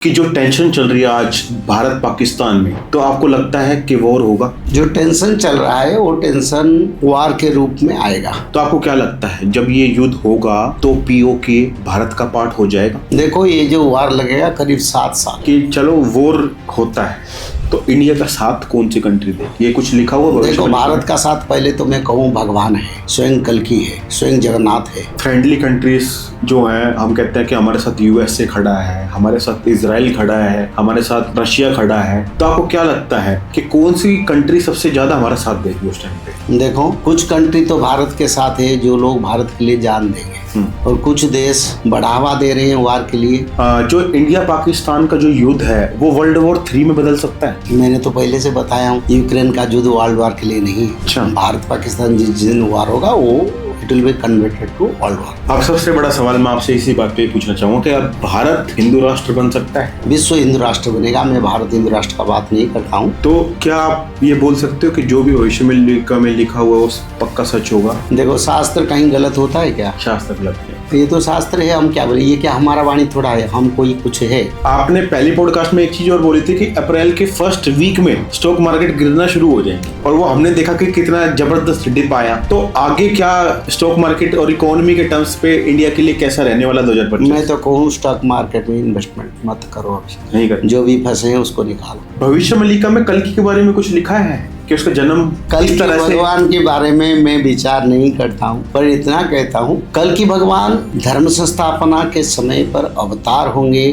कि जो टेंशन चल रही है आज भारत पाकिस्तान में, तो आपको लगता है कि वॉर होगा? जो टेंशन चल रहा है वो टेंशन वार के रूप में आएगा। तो आपको क्या लगता है जब ये युद्ध होगा तो पीओके भारत का पार्ट हो जाएगा? देखो, ये जो वार लगेगा करीब 7 साल कि चलो वॉर होता है तो इंडिया का साथ कौन सी कंट्री दे, ये कुछ लिखा हुआ? देखो, भारत का साथ पहले तो मैं कहूँ भगवान है, स्वयं कल्कि है, स्वयं जगन्नाथ है। फ्रेंडली कंट्रीज जो हैं, हम कहते हैं कि हमारे साथ यूएसए खड़ा है, हमारे साथ इजराइल खड़ा है, हमारे साथ रशिया खड़ा है। तो आपको क्या लगता है कि कौन सी कंट्री सबसे ज्यादा हमारा साथ देगी उस टाइम पे? देखो, कुछ कंट्री तो भारत के साथ है जो लोग भारत के लिए जान देंगे, और कुछ देश बढ़ावा दे रहे हैं वार के लिए। जो इंडिया पाकिस्तान का जो युद्ध है वो वर्ल्ड वॉर 3 में बदल सकता है? मैंने तो पहले से बताया हूँ, यूक्रेन का युद्ध वर्ल्ड वार के लिए नहीं है। अच्छा। भारत पाकिस्तान जिस दिन वार होगा वो it will be converted to world war. अब सबसे बड़ा सवाल मैं आपसे इसी बात पे पूछना चाहूंगा कि अब भारत हिंदू राष्ट्र बन सकता है? विश्व हिंदू राष्ट्र बनेगा। मैं भारत हिंदू राष्ट्र का बात नहीं करता हूँ। तो क्या आप ये बोल सकते हो कि जो भी भविष्य में लिखा हुआ वो पक्का सच होगा? देखो, शास्त्र कहीं गलत होता है क्या? शास्त्र गलत है। ये तो शास्त्र है, हम क्या बोले, ये क्या हमारा वाणी थोड़ा है, हम कोई कुछ है। आपने पहली पॉडकास्ट में एक चीज और बोली थी कि अप्रैल के फर्स्ट वीक में स्टॉक मार्केट गिरना शुरू हो जाएंगे, और वो हमने देखा कि कितना जबरदस्त डिप आया। तो आगे क्या स्टॉक मार्केट और इकोनॉमी के टर्म्स पे इंडिया के लिए कैसा रहने वाला 2025? मैं तो कहूँ स्टॉक मार्केट में इन्वेस्टमेंट मत करो अभी, नहीं कर। जो भी फंसे हैं उसको निकालो। भविष्य में लिखा में कल्कि के बारे में कुछ लिखा है कि उसका जन्म कल्कि भगवान के बारे में मैं विचार नहीं करता हूँ, पर इतना कहता हूँ, कल्कि भगवान धर्म संस्थापना के समय पर अवतार होंगे।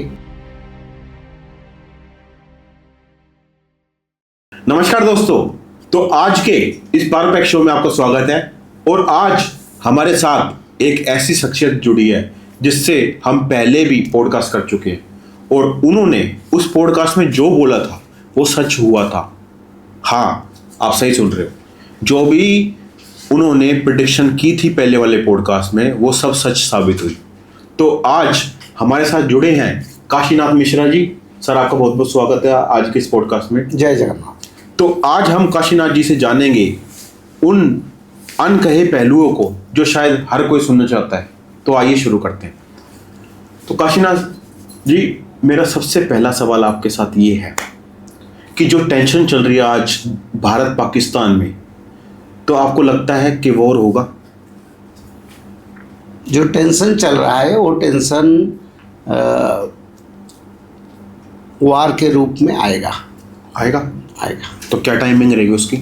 नमस्कार दोस्तों, तो आज के इस पारपैक शो में आपका स्वागत है। और आज हमारे साथ एक ऐसी शख्सियत जुड़ी है जिससे हम पहले भी पॉडकास्ट कर चुके हैं, और उन्होंने उस पॉडकास्ट में जो बोला था वो सच हुआ था। हाँ, आप सही सुन रहे हो, जो भी उन्होंने प्रेडिक्शन की थी पहले वाले पॉडकास्ट में वो सब सच साबित हुई। तो आज हमारे साथ जुड़े हैं काशीनाथ मिश्रा जी। सर, आपका बहुत बहुत स्वागत है आज के इस पॉडकास्ट में। जय जगन्नाथ। तो आज हम काशीनाथ जी से जानेंगे उन अनकहे पहलुओं को जो शायद हर कोई सुनना चाहता है। तो आइए शुरू करते हैं। तो काशीनाथ जी, मेरा सबसे पहला सवाल आपके साथ ये है कि जो टेंशन चल रही है आज भारत पाकिस्तान में, तो आपको लगता है कि वॉर होगा? जो टेंशन चल रहा है वो टेंशन वार के रूप में आएगा। आएगा? तो क्या टाइमिंग रहेगी उसकी?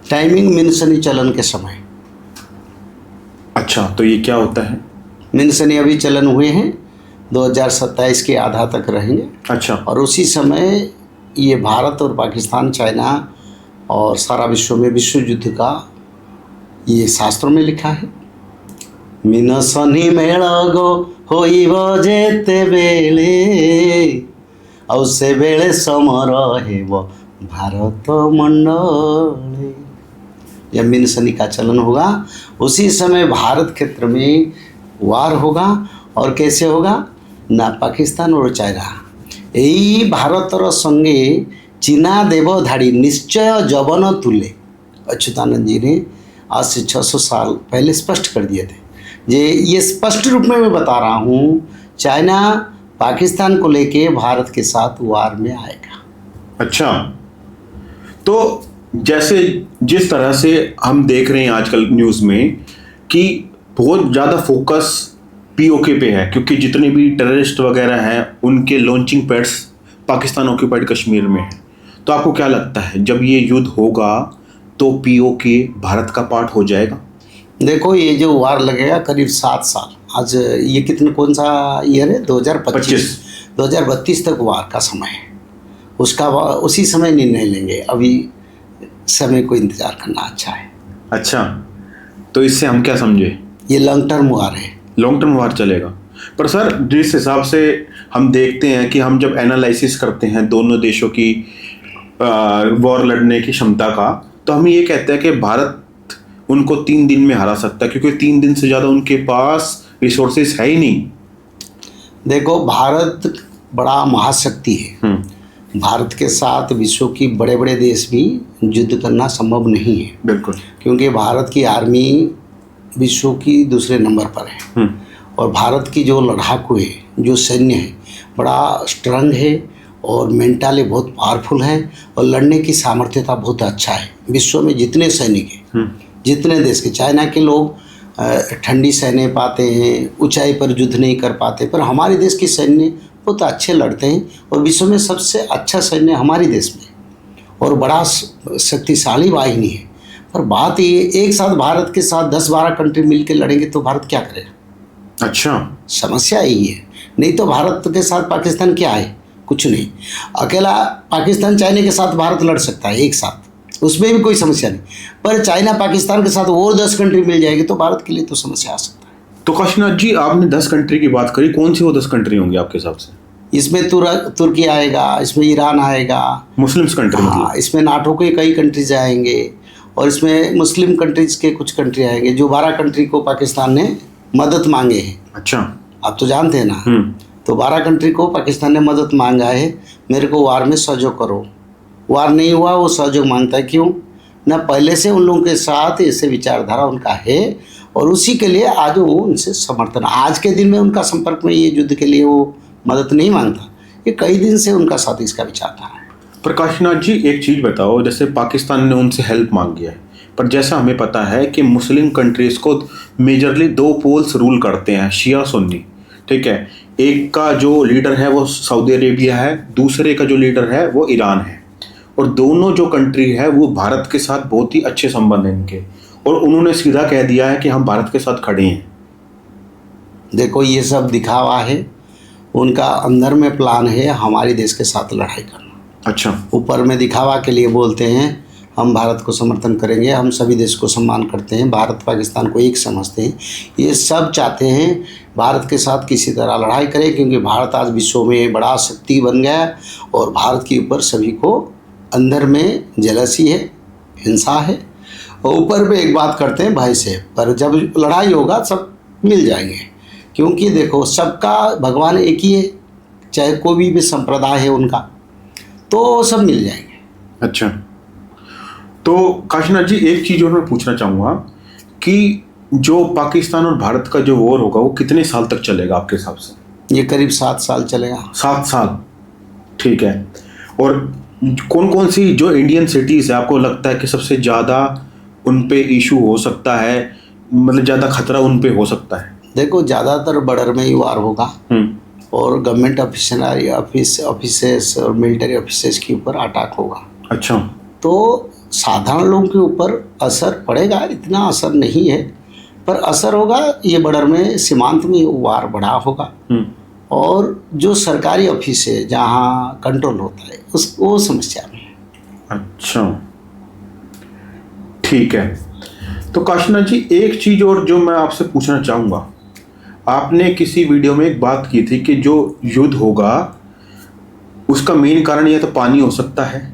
टाइमिंग मिनसनी चलन के समय। अच्छा, तो ये क्या होता है? मिनसनी अभी चलन हुए हैं, 2027 के आधा तक रहेंगे। अच्छा। और उसी समय ये भारत और पाकिस्तान, चाइना और सारा विश्व में विश्व युद्ध का ये शास्त्रों में लिखा है। मिनसनी मेल गो होइब जेते बेले और से बेले समर हेब भारत मंडले। जब मिनसनी का चलन होगा उसी समय भारत क्षेत्र में वार होगा। और कैसे होगा? ना पाकिस्तान और चाइना, यही भारतर संगे चीना देव धाड़ी निश्चय जवन तुले। अच्युतानंद जी ने आज से 600 साल पहले स्पष्ट कर दिए थे। ये स्पष्ट रूप में मैं बता रहा हूँ, चाइना पाकिस्तान को लेके भारत के साथ वार में आएगा। अच्छा, तो जैसे जिस तरह से हम देख रहे हैं आजकल न्यूज़ में कि बहुत ज़्यादा फोकस पीओके पे है, क्योंकि जितने भी टेररिस्ट वगैरह हैं उनके launching pads Pakistan occupied Kashmir में है। तो आपको क्या लगता है जब ये युद्ध होगा तो पीओके भारत का पार्ट हो जाएगा? देखो, ये जो वार लगेगा करीब 7 साल। आज ये कौन सा ईयर है? 2025। 2032 तक वार का समय है। उसी समय निर्णय लेंगे। अभी समय को इंतजार करना अच्छा है। अच्छा, तो इससे हम क्या समझे? ये लॉन्ग टर्म वार है। लॉन्ग टर्म वार चलेगा। पर सर, जिस हिसाब से हम देखते हैं कि हम जब एनालिसिस करते हैं दोनों देशों की वॉर लड़ने की क्षमता का, तो हम ये कहते हैं कि भारत उनको 3 दिन में हरा सकता है, क्योंकि 3 दिन से ज़्यादा उनके पास रिसोर्सेस है ही नहीं। देखो, भारत बड़ा महाशक्ति है। भारत के साथ विश्व की बड़े बड़े देश भी युद्ध करना संभव नहीं है। बिल्कुल, क्योंकि भारत की आर्मी विश्व की दूसरे नंबर पर है। और भारत की जो लड़ाकू है, जो सैन्य है, बड़ा स्ट्रंग है और मेंटली बहुत पावरफुल है और लड़ने की सामर्थ्यता बहुत अच्छा है। विश्व में जितने सैनिक हैं, जितने देश के, चाइना के लोग ठंडी सहने पाते हैं, ऊंचाई पर युद्ध नहीं कर पाते, पर हमारे देश के सैन्य बहुत अच्छे लड़ते हैं और विश्व में सबसे अच्छा सैन्य हमारे देश में और बड़ा शक्तिशाली वाहिनी है। पर बात ये, एक साथ भारत के साथ 10-12 कंट्री मिलकर लड़ेंगे तो भारत क्या करेगा? अच्छा, समस्या यही है। नहीं तो भारत के साथ पाकिस्तान क्या है? कुछ नहीं। अकेला पाकिस्तान चाइना के साथ भारत लड़ सकता है एक साथ, उसमें भी कोई समस्या नहीं। पर चाइना पाकिस्तान के साथ और 10 कंट्री मिल जाएगी तो भारत के लिए तो समस्या आ सकता है। तो काशीनाथ जी, आपने 10 कंट्री की बात करी, कौन सी वो 10 कंट्री होंगी आपके हिसाब से? इसमें तुर्की आएगा, इसमें ईरान आएगा, मुस्लिम्स कंट्री हाँ, मतलब? इसमें नाटो के कई कंट्रीज आएंगे और इसमें मुस्लिम कंट्रीज के कुछ कंट्री आएंगे। जो 12 कंट्री को पाकिस्तान ने मदद मांगे हैं, अच्छा, आप तो जानते हैं ना, तो 12 कंट्री को पाकिस्तान ने मदद मांगा है, मेरे को वार में सहयोग करो। वार नहीं हुआ, वो सहयोग मांगता है। क्यों ना? पहले से उन लोगों के साथ ऐसे विचारधारा उनका है और उसी के लिए आज वो उनसे समर्थन, आज के दिन में उनका संपर्क में, ये युद्ध के लिए वो मदद नहीं मांगता, ये कई दिन से उनका साथ इसका विचारधारा है। पर काशीनाथ जी, एक चीज़ बताओ, जैसे पाकिस्तान ने उनसे हेल्प मांगी है, पर जैसा हमें पता है कि मुस्लिम कंट्रीज़ को मेजरली 2 पोल्स रूल करते हैं, शिया सुन्नी, ठीक है। एक का जो लीडर है वो सऊदी अरेबिया है, दूसरे का जो लीडर है वो ईरान है, और दोनों जो कंट्री है वो भारत के साथ बहुत ही अच्छे संबंध हैं इनके, और उन्होंने सीधा कह दिया है कि हम भारत के साथ खड़े हैं। देखो, ये सब दिखावा है, उनका अंदर में प्लान है हमारे देश के साथ लड़ाई करना। अच्छा, ऊपर में दिखावा के लिए बोलते हैं हम भारत को समर्थन करेंगे, हम सभी देश को सम्मान करते हैं, भारत पाकिस्तान को एक समझते हैं। ये सब चाहते हैं भारत के साथ किसी तरह लड़ाई करें, क्योंकि भारत आज विश्व में बड़ा शक्ति बन गया है और भारत के ऊपर सभी को अंदर में जेलसी है, हिंसा है, और ऊपर में एक बात करते हैं भय से। पर जब लड़ाई होगा सब मिल जाएंगे, क्योंकि देखो सबका भगवान एक ही है, चाहे कोई भी संप्रदाय है उनका, तो सब मिल जाएंगे। अच्छा, तो काशीनाथ जी, एक चीज़ और मैं पूछना चाहूँगा कि जो पाकिस्तान और भारत का जो वॉर होगा वो कितने साल तक चलेगा आपके हिसाब से? ये करीब 7 साल चलेगा। 7 साल, ठीक है। और कौन कौन सी जो इंडियन सिटीज़ है आपको लगता है कि सबसे ज़्यादा उन पे इशू हो सकता है, मतलब ज़्यादा खतरा उन पे हो सकता है? देखो, ज़्यादातर बॉर्डर में ही वार होगा और गवर्नमेंट ऑफिसर्स और मिलिट्री ऑफिसर्स के ऊपर अटैक होगा। अच्छा, तो साधारण लोगों के ऊपर असर पड़ेगा, इतना असर नहीं है, पर असर होगा। ये बॉर्डर में सीमांत में वार बड़ा होगा और जो सरकारी ऑफिस है जहाँ कंट्रोल होता है वो समस्या में है। अच्छा, ठीक है। तो काशीनाथ जी, एक चीज़ और जो मैं आपसे पूछना चाहूँगा, आपने किसी वीडियो में एक बात की थी कि जो युद्ध होगा उसका मेन कारण या तो पानी हो सकता है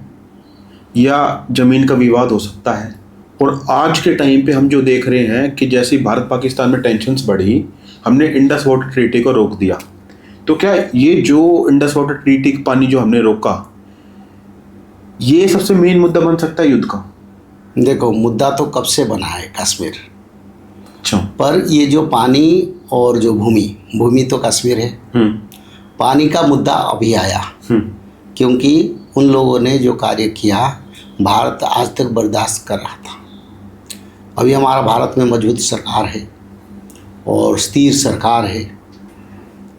या ज़मीन का विवाद हो सकता है, और आज के टाइम पे हम जो देख रहे हैं कि जैसे भारत पाकिस्तान में टेंशन्स बढ़ी, हमने इंडस वाटर ट्रीटी को रोक दिया। तो क्या ये जो इंडस वाटर ट्रीटी पानी जो हमने रोका, ये सबसे मेन मुद्दा बन सकता है युद्ध का? देखो, मुद्दा तो कब से बना है कश्मीर। अच्छा, पर ये जो पानी और जो भूमि तो कश्मीर है, पानी का मुद्दा अभी आया, क्योंकि उन लोगों ने जो कार्य किया भारत आज तक बर्दाश्त कर रहा था। अभी हमारा भारत में मजबूत सरकार है और स्थिर सरकार है,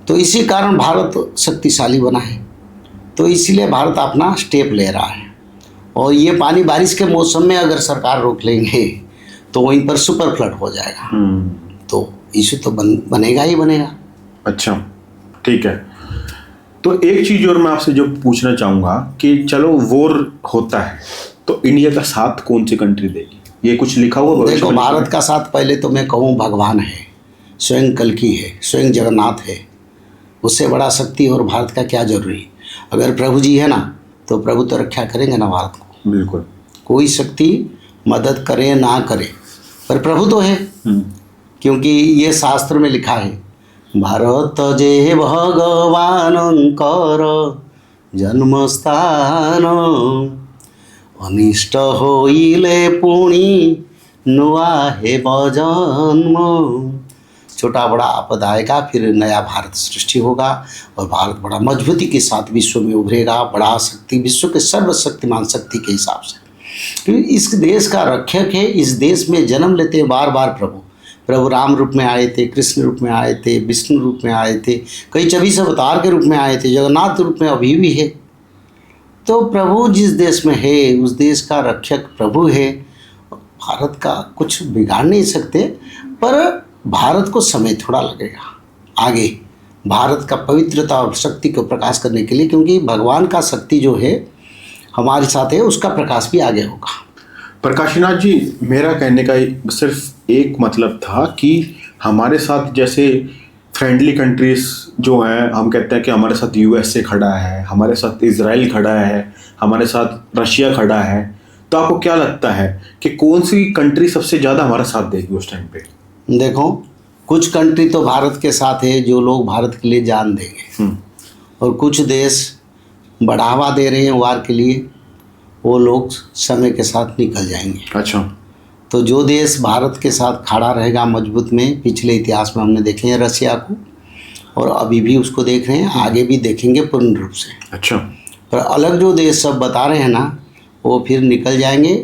तो इसी कारण भारत शक्तिशाली बना है। तो इसीलिए भारत अपना स्टेप ले रहा है, और ये पानी बारिश के मौसम में अगर सरकार रोक लेंगे तो वहीं पर सुपर फ्लड हो जाएगा, तो इशू तो बनेगा ही बनेगा। अच्छा, ठीक है। तो एक चीज़ और मैं आपसे जो पूछना चाहूँगा कि चलो वॉर होता है तो इंडिया का साथ कौन सी कंट्री देगी, ये कुछ लिखा हुआ? देखो, भारत का साथ पहले तो मैं कहूँ भगवान है, स्वयं कल्कि है, स्वयं जगन्नाथ है, उससे बड़ा शक्ति और भारत का क्या जरूरी। अगर प्रभु जी है ना तो प्रभु तो रक्षा करेंगे ना भारत को। बिल्कुल, कोई शक्ति मदद करे ना करे, पर प्रभु तो है, क्योंकि ये शास्त्र में लिखा है, भारत जे भगवानंकर जन्मस्थान, अनिष्ट होइले पुणी नुआ हे जन्म, छोटा बड़ा आपद आएगा, फिर नया भारत सृष्टि होगा और भारत बड़ा मजबूती के साथ विश्व में उभरेगा, बड़ा शक्ति, विश्व के सर्वशक्तिमान शक्ति के हिसाब से। क्योंकि इस देश का रक्षक है। इस देश में जन्म लेते बार बार प्रभु राम रूप में आए थे, कृष्ण रूप में आए थे, विष्णु रूप में आए थे, कई 24 अवतार के रूप में आए थे, जगन्नाथ रूप में अभी भी है। तो प्रभु जिस देश में है उस देश का रक्षक प्रभु है। भारत का कुछ बिगाड़ नहीं सकते, पर भारत को समय थोड़ा लगेगा आगे भारत का पवित्रता और शक्ति को प्रकाश करने के लिए, क्योंकि भगवान का शक्ति जो है हमारे साथ है, उसका प्रकाश भी आगे होगा। प्रकाशीनाथ जी, मेरा कहने का सिर्फ एक मतलब था कि हमारे साथ जैसे फ्रेंडली कंट्रीज जो हैं, हम कहते हैं कि हमारे साथ यूएसए खड़ा है, हमारे साथ इजराइल खड़ा है, हमारे साथ रशिया खड़ा है, तो आपको क्या लगता है कि कौन सी कंट्री सबसे ज़्यादा हमारा साथ देगी उस टाइम पे? देखो, कुछ कंट्री तो भारत के साथ है जो लोग भारत के लिए जान देंगे, और कुछ देश बढ़ावा दे रहे हैं वार के लिए, वो लोग समय के साथ निकल जाएंगे। अच्छा। तो जो देश भारत के साथ खड़ा रहेगा मजबूत में, पिछले इतिहास में हमने देखे हैं रशिया को, और अभी भी उसको देख रहे हैं, आगे भी देखेंगे पूर्ण रूप से। अच्छा। पर अलग जो देश सब बता रहे हैं ना, वो फिर निकल जाएंगे।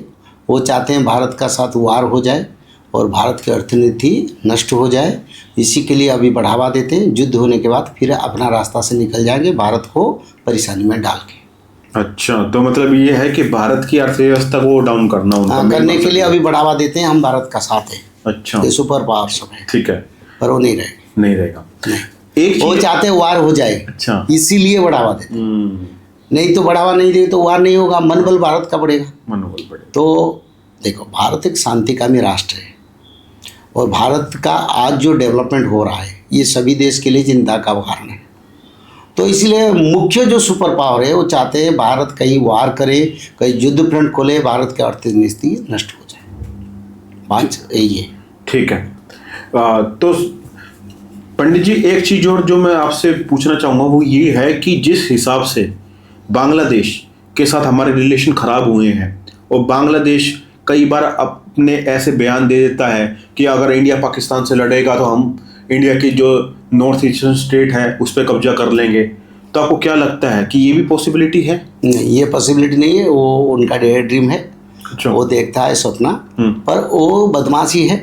वो चाहते हैं भारत का साथ वार हो जाए और भारत की अर्थनीति नष्ट हो जाए, इसी के लिए अभी बढ़ावा देते हैं। युद्ध होने के बाद फिर अपना रास्ता से निकल जाएंगे, भारत को परेशानी में डाल के। अच्छा, तो मतलब ये है कि भारत की अर्थव्यवस्था को डाउन करना उनका करने के लिए अभी बढ़ावा देते हैं, हम भारत का साथ है। अच्छा। ये सुपर पावर सब है। ठीक है। पर वो नहीं रहेगा। नहीं रहेगा। एक वो चाहते हैं वार हो जाए। अच्छा। इसीलिए बढ़ावा देते हैं। नहीं तो बढ़ावा नहीं दे तो वार नहीं होगा, मनोबल भारत का बढ़ेगा। मनोबल बढ़ेगा। तो देखो, भारत एक शांतिकामी राष्ट्र है, और भारत का आज जो डेवलपमेंट हो रहा है ये सभी देश के लिए चिंता का कारण है। तो इसलिए मुख्य जो सुपर पावर है वो चाहते हैं भारत कहीं वार करे, कहीं युद्ध फ्रंट खोले, भारत की अर्थनीति नष्ट हो जाए। बात यही है। ठीक है। तो पंडित जी, एक चीज़ और जो मैं आपसे पूछना चाहूँगा वो ये है कि जिस हिसाब से बांग्लादेश के साथ हमारे रिलेशन ख़राब हुए हैं, और बांग्लादेश कई बार अपने ऐसे बयान दे देता है कि अगर इंडिया पाकिस्तान से लड़ेगा तो हम इंडिया की जो नॉर्थ ईस्टर्न स्टेट है उस पर कब्जा कर लेंगे, तो आपको क्या लगता है कि ये भी पॉसिबिलिटी है? नहीं, ये पॉसिबिलिटी नहीं है, वो उनका ड्रीम है। अच्छा। वो देखता है सपना, पर वो बदमाशी है।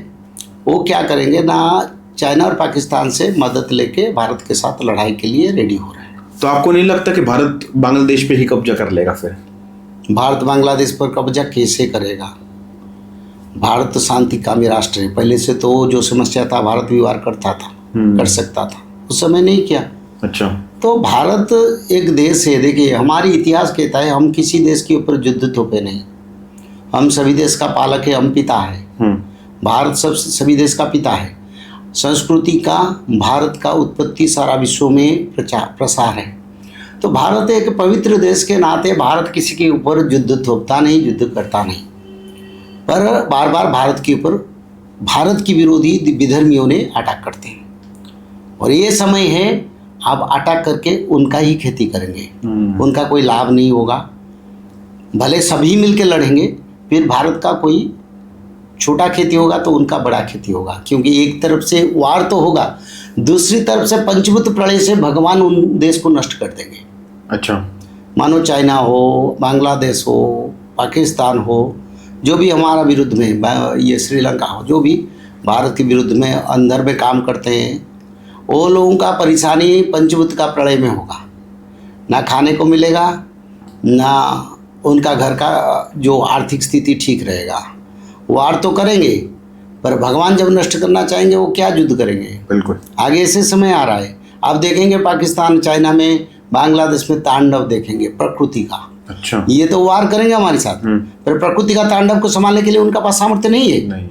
वो क्या करेंगे ना, चाइना और पाकिस्तान से मदद लेके भारत के साथ लड़ाई के लिए रेडी हो रहे हैं। तो आपको नहीं लगता कि भारत बांग्लादेश पे ही कब्जा कर लेगा? फिर भारत बांग्लादेश पर कब्जा कैसे करेगा? भारत तो शांतिकामी राष्ट्र है पहले से, तो जो समस्या था भारत भी वार करता था, कर सकता था, उस समय नहीं किया। अच्छा। तो भारत एक देश है, देखिए हमारी इतिहास कहता है हम किसी देश के ऊपर युद्ध थोपे नहीं, हम सभी देश का पालक है, हम पिता है। भारत सभी देश का पिता है। संस्कृति का, भारत का उत्पत्ति सारा विश्व में प्रसार है। तो भारत एक पवित्र देश के नाते भारत किसी के ऊपर युद्ध थोपता नहीं, युद्ध करता नहीं, पर बार बार भारत के ऊपर भारत की विरोधी विधर्मियों ने अटैक करते हैं, और ये समय है अब अटैक करके उनका ही खेती करेंगे, उनका कोई लाभ नहीं होगा। भले सभी मिलके लड़ेंगे, फिर भारत का कोई छोटा खेती होगा तो उनका बड़ा खेती होगा, क्योंकि एक तरफ से वार तो होगा, दूसरी तरफ से पंचभूत प्रलय से भगवान उन देश को नष्ट कर देंगे। अच्छा। मानो चाइना हो, बांग्लादेश हो, पाकिस्तान हो, जो भी हमारा विरुद्ध में, ये श्रीलंका हो, जो भी भारत के विरुद्ध में अंदर में काम करते हैं, वो लोगों का परेशानी पंचभूत का प्रलय में होगा। ना खाने को मिलेगा, ना उनका घर का जो आर्थिक स्थिति ठीक रहेगा। वार तो करेंगे, पर भगवान जब नष्ट करना चाहेंगे वो क्या युद्ध करेंगे? बिल्कुल। आगे ऐसे समय आ रहा है, आप देखेंगे पाकिस्तान, चाइना में, बांग्लादेश में तांडव देखेंगे प्रकृति का। अच्छा। ये तो वार करेंगे हमारे साथ, पर प्रकृति का तांडव को संभालने के लिए उनका पास सामर्थ्य नहीं है। नहीं।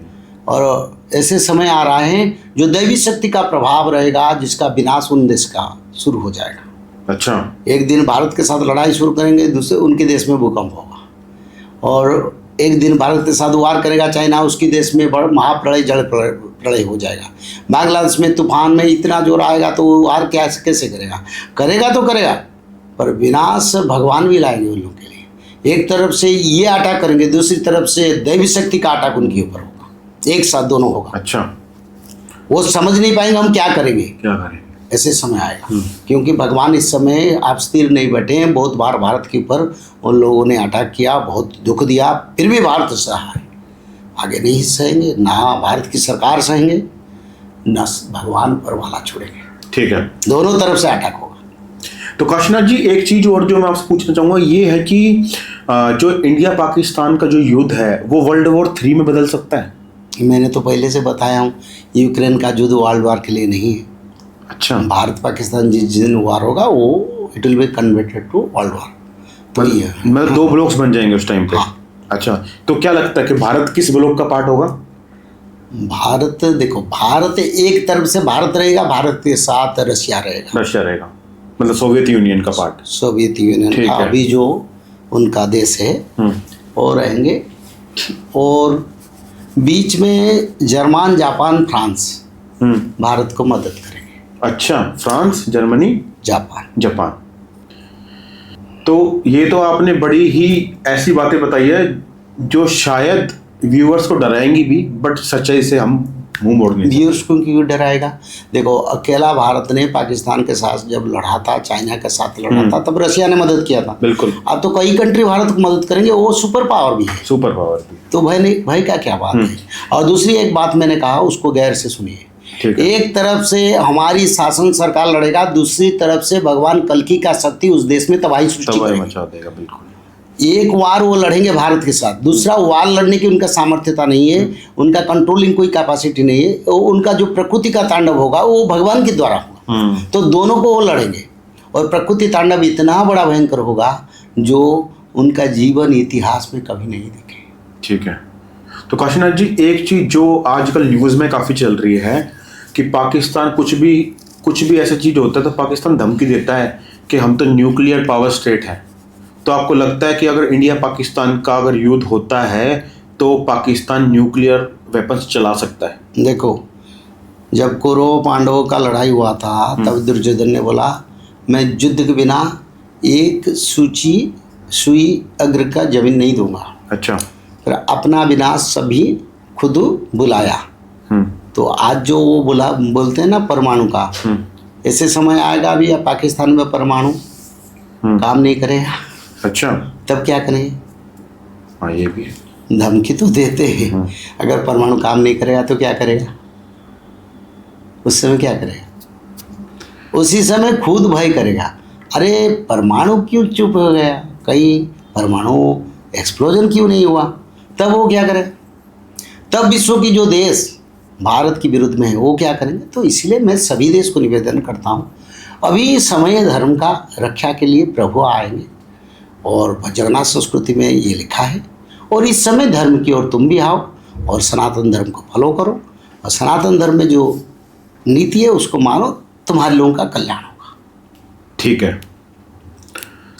और ऐसे समय आ रहा है जो दैवी शक्ति का प्रभाव रहेगा, जिसका विनाश उन देश का शुरू हो जाएगा। अच्छा। एक दिन भारत के साथ लड़ाई शुरू करेंगे, दूसरे उनके देश में भूकंप होगा, और एक दिन भारत के साथ वार करेगा चाइना, उसके देश में बड़ा महाप्रलय, जल प्रलय हो जाएगा। बांग्लादेश में तूफान में इतना जोर आएगा तो वो वार कैसे करेगा? करेगा तो करेगा, पर विनाश भगवान भी लाएंगे उन लोगों के लिए। एक तरफ से ये अटैक करेंगे, दूसरी तरफ से दैवी शक्ति का अटैक उनके ऊपर होगा, एक साथ दोनों होगा। अच्छा। वो समझ नहीं पाएंगे हम क्या करेंगे, क्या करेंगे। ऐसे समय आएगा। क्योंकि भगवान इस समय आप स्थिर नहीं बैठे हैं। बहुत बार भारत के ऊपर उन लोगों ने अटैक किया, बहुत दुख दिया, फिर भी भारत सहा है। आगे नहीं सहेंगे, ना भारत की सरकार सहेंगे, न भगवान पर वाला छोड़ेंगे। ठीक है, दोनों तरफ से अटैक होगा। तो काशीनाथ जी एक चीज और जो मैं आपसे पूछना चाहूंगा ये है कि जो इंडिया पाकिस्तान का जो युद्ध है वो वर्ल्ड वॉर 3 में बदल सकता है। मैंने तो पहले से बताया हूँ, यूक्रेन का युद्ध वर्ल्ड वार के लिए नहीं है। अच्छा, भारत पाकिस्तान जिस दिन वार होगा वो it will be converted to world war. तो ये मतलब 2 ब्लॉक्स बन जाएंगे उस टाइम पे। हाँ। अच्छा, तो क्या लगता है कि भारत किस ब्लॉक का पार्ट होगा? भारत देखो, भारत एक तरफ से भारत रहेगा, भारत के साथ रशिया रहेगा, रशिया रहेगा, मतलब सोवियत यूनियन का पार्ट। सोवियत यूनियन ठीक का है। अभी जो उनका देश है वो रहेंगे। और बीच में जर्मन, जापान, फ्रांस भारत को मदद करेंगे। अच्छा, फ्रांस, जर्मनी, जापान। तो ये तो आपने बड़ी ही ऐसी बातें बताई है जो शायद व्यूअर्स को डराएंगी भी, बट सच्चाई से हम मुंह मोड़ नहीं सकते। व्यूअर्स को क्यों डराएगा? देखो, अकेला भारत ने पाकिस्तान के साथ जब लड़ा था, चाइना के साथ लड़ा था, तब रशिया ने मदद किया था। बिल्कुल। अब तो कई कंट्री भारत को मदद करेंगे, वो सुपर पावर भी है। सुपर पावर भी। तो भाई नहीं, भाई का क्या बात है। और दूसरी एक बात मैंने कहा, उसको गैर से सुनिए। ठीक है। एक तरफ से हमारी शासन सरकार लड़ेगा, दूसरी तरफ से भगवान कल्कि का शक्ति उस देश में तबाही सृष्टि तबाही करेगा। मचा देगा, बिल्कुल। एक वार वो लड़ेंगे भारत के साथ, दूसरा वार लड़ने की उनका सामर्थ्यता नहीं है, उनका कंट्रोलिंग कोई कैपेसिटी नहीं है। उनका जो प्रकृति का तांडव होगा वो भगवान के द्वारा होगा। तो दोनों को वो लड़ेंगे। और प्रकृति तांडव इतना बड़ा भयंकर होगा जो उनका जीवन इतिहास में कभी नहीं दिखे। ठीक है। तो काशीनाथ जी एक चीज जो आजकल न्यूज में काफी चल रही है कि पाकिस्तान कुछ भी ऐसा चीज होता है तो पाकिस्तान धमकी देता है कि हम तो न्यूक्लियर पावर स्टेट है। तो आपको लगता है कि अगर इंडिया पाकिस्तान का अगर युद्ध होता है तो पाकिस्तान न्यूक्लियर वेपन्स चला सकता है? देखो, जब कौरव पांडवों का लड़ाई हुआ था तब दुर्योधन ने बोला, मैं युद्ध के बिना एक सुई अग्र का जमीन नहीं दूंगा। अच्छा। फिर अपना विनाश सभी खुद बुलाया। तो आज जो वो बोलते हैं ना परमाणु का, ऐसे समय आएगा भी पाकिस्तान में परमाणु काम नहीं करेगा। अच्छा, तब क्या करेंगे? हाँ ये भी है। धमकी तो देते हैं, अगर परमाणु काम नहीं करेगा तो क्या करेगा? उस समय क्या करेगा? उसी समय खुद भय करेगा, अरे परमाणु क्यों चुप हो गया, कहीं परमाणु एक्सप्लोजन क्यों नहीं हुआ? तब वो क्या करे? तब विश्व की जो देश भारत के विरुद्ध में है वो क्या करेंगे? तो इसलिए मैं सभी देश को निवेदन करता हूँ, अभी समय धर्म का रक्षा के लिए प्रभु आएंगे। और जगन्नाथ संस्कृति में ये लिखा है। और इस समय धर्म की ओर तुम भी आओ और सनातन धर्म को फॉलो करो, और सनातन धर्म में जो नीति है उसको मानो, तुम्हारे लोगों का कल्याण होगा। ठीक है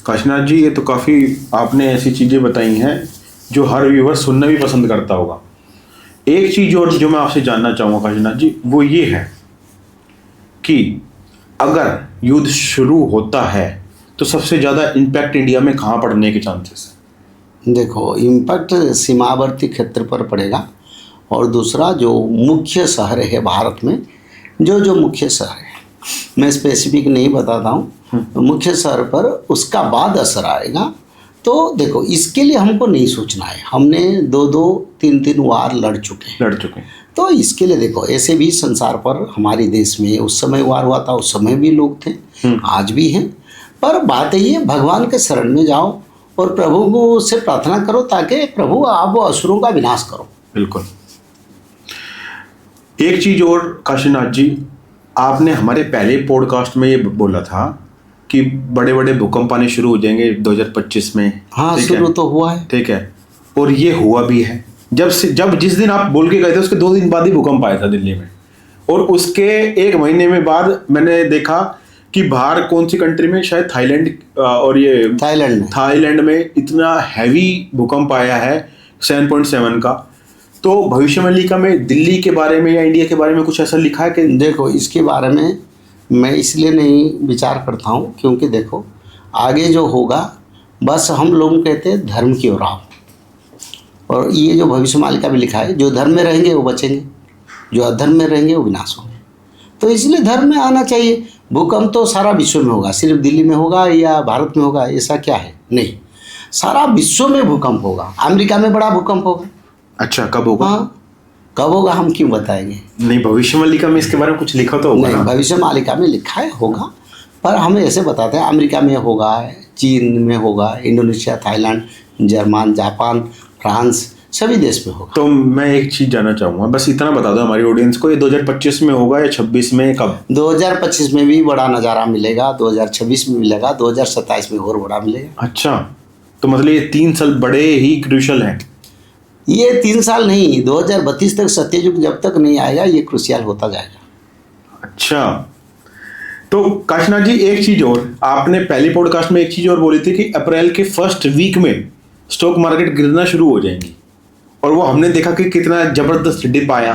काशीनाथ जी, ये तो काफ़ी आपने ऐसी चीज़ें बताई हैं जो हर व्यूवर सुनना भी पसंद करता होगा। एक चीज़ और जो मैं आपसे जानना चाहूँगा काशीनाथ जी, वो ये है कि अगर युद्ध शुरू होता है तो सबसे ज़्यादा इम्पैक्ट इंडिया में कहाँ पड़ने के चांसेस हैं? देखो, इम्पैक्ट सीमावर्ती क्षेत्र पर पड़ेगा। और दूसरा जो मुख्य शहर है भारत में, जो मुख्य शहर है, मैं स्पेसिफिक नहीं बताता हूँ, मुख्य शहर पर उसका बाद असर आएगा। तो देखो, इसके लिए हमको नहीं सोचना है, हमने 2-2, 3-3 वार लड़ चुके हैं। तो इसके लिए देखो, ऐसे भी संसार पर हमारे देश में उस समय वार हुआ था, उस समय भी लोग थे, आज भी हैं। पर बात ये, भगवान के शरण में जाओ और प्रभु को से प्रार्थना करो ताकि प्रभु आप वो असुरों का विनाश करो। बिल्कुल। एक चीज और काशीनाथ जी, आपने हमारे पहले पॉडकास्ट में ये बोला था कि बड़े बड़े भूकंप आने शुरू हो जाएंगे 2025 में। हाँ, शुरू तो हुआ है। ठीक है, और ये हुआ भी है। जब जिस दिन आप बोल के गए थे उसके 2 दिन बाद ही भूकंप आया था दिल्ली में, और उसके 1 महीने में बाद मैंने देखा कि बाहर कौन सी कंट्री में, शायद थाईलैंड, और ये थाईलैंड में इतना हैवी भूकंप आया है 7.7 का। तो भविष्यवाणी में दिल्ली के बारे में या इंडिया के बारे में कुछ ऐसा लिखा है कि? देखो, इसके बारे में मैं इसलिए नहीं विचार करता हूँ क्योंकि देखो, आगे जो होगा बस हम लोग कहते हैं धर्म की ओर आओ। और ये जो भविष्यवाणी का भी लिखा है, जो धर्म में रहेंगे वो बचेंगे। जो अधर्म में रहेंगे वो विनाश होंगे। तो इसलिए धर्म में आना चाहिए। भूकंप तो सारा विश्व में होगा, सिर्फ दिल्ली में होगा या भारत में होगा ऐसा क्या है? नहीं, सारा विश्व में भूकंप होगा। अमेरिका में बड़ा भूकंप होगा। अच्छा, कब होगा? हाँ, कब होगा हम क्यों बताएंगे? नहीं, भविष्य मालिका में इसके बारे में कुछ लिखा तो होगा नहीं, ना? भविष्य मालिका में लिखा है होगा, पर हम ऐसे बताते हैं अमेरिका में होगा, चीन में होगा, Indonesia, Thailand, German, Japan, France, सभी देश में होगा। तो मैं एक चीज जानना चाहूंगा, बस इतना बता दो हमारी ऑडियंस को, ये 2025 में होगा या 26 में, कब? 2025 में भी बड़ा नज़ारा मिलेगा, 2026 में मिलेगा, 2027 में और बड़ा मिलेगा। अच्छा, तो मतलब ये 3 साल बड़े ही क्रूशल हैं। ये 3 साल नहीं, 2032 तक सत्ययुग जब तक नहीं आएगा ये क्रुशियल होता जाएगा। अच्छा, तो काशीनाथ जी एक चीज और, आपने पहले पॉडकास्ट में एक चीज और बोली थी कि अप्रैल के फर्स्ट वीक में स्टॉक मार्केट गिरना शुरू हो जाएंगी, और वो हमने देखा कि कितना जबरदस्त डिप आया।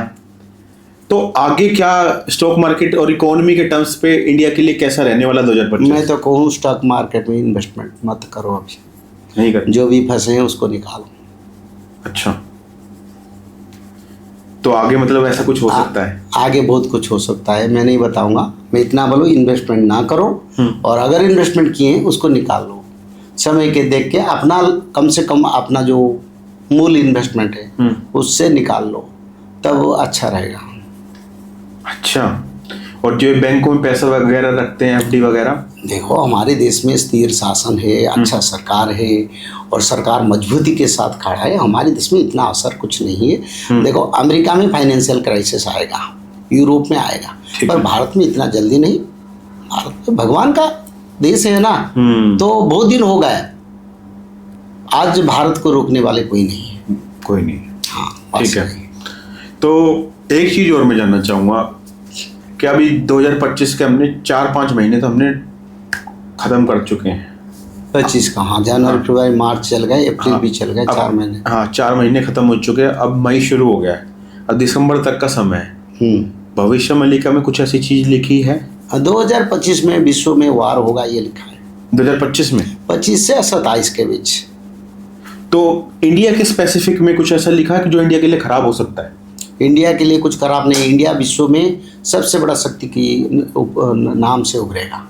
तो आगे क्या स्टॉक मार्केट और इकोनॉमी के टर्म्स पे इंडिया के लिए कैसा रहने वाला 2025? मैं तो कहूँ स्टॉक मार्केट में इन्वेस्टमेंट मत करो अभी, नहीं कर। जो भी फंसे हैं उसको निकालो। अच्छा, तो आगे मतलब ऐसा कुछ हो सकता है? आगे बहुत कुछ हो सकता है, मैं नहीं बताऊंगा। मैं इतना बोलूँ इंवेस्टमेंट ना करो, और अगर इन्वेस्टमेंट किए उसको निकाल लो समय के देख के। अपना कम से कम अपना जो मूल इन्वेस्टमेंट है उससे निकाल लो, तब अच्छा रहेगा। अच्छा, और जो बैंकों में पैसा वगैरह रखते हैं, एफडी वगैरह? देखो हमारे देश में स्थिर शासन है, अच्छा सरकार है, और सरकार मजबूती के साथ खड़ा है। हमारे देश में इतना असर कुछ नहीं है। देखो अमेरिका में फाइनेंशियल क्राइसिस आएगा, यूरोप में आएगा, पर भारत में इतना जल्दी नहीं। भारत में भगवान का देश है ना, तो बहुत दिन हो गए, आज भारत को रोकने वाले कोई नहीं है। कोई नहीं। हाँ, ठीक है। तो एक चीज और मैं जानना चाहूँगा कि अभी 2025 के हमने 4-5 महीने तो हमने खत्म कर चुके हैं। 25 का, हाँ, जनवरी फरवरी मार्च चल गए, अप्रैल भी चल गए, 4 महीने। हाँ, 4 महीने खत्म हो चुके हैं। अब मई शुरू हो गया है, अब दिसंबर तक का समय है। भविष्य मालिका में कुछ ऐसी चीज लिखी है? 2025 में विश्व में वार होगा ये लिखा है। 2025 में 25 से 27 के बीच। तो इंडिया के स्पेसिफिक में कुछ ऐसा लिखा है कि जो इंडिया के लिए खराब हो सकता है? इंडिया के लिए कुछ खराब नहीं। इंडिया विश्व में सबसे बड़ा शक्ति की नाम से उभरेगा।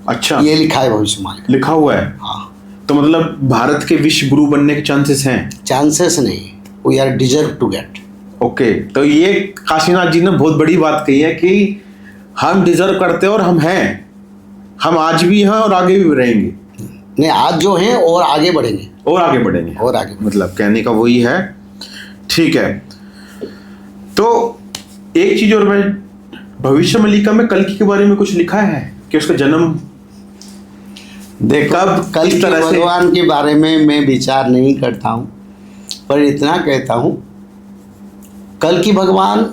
अच्छा, ये लिखा है भविष्य मालिका, लिखा हुआ है। हाँ, तो मतलब भारत के विश्व गुरु बनने के चांसेस हैं? चांसेस नहीं, we are deserve to get. Okay, तो ये काशीनाथ जी ने बहुत बड़ी बात कही है कि हम डिजर्व करते हैं और हम हैं, हम आज भी हैं और आगे भी रहेंगे। नहीं, आज जो हैं और आगे बढ़ेंगे, और आगे बढ़ेंगे, और आगे बढ़ेंगे। मतलब कहने का वही है। ठीक है, तो एक चीज और, मैं भविष्य मालिका में कल्कि के बारे में कुछ लिखा है कि उसका जन्म देखो, कब, कल किस के तरह से? भगवान के बारे में मैं विचार नहीं करता हूँ, पर इतना कहता हूँ कल की भगवान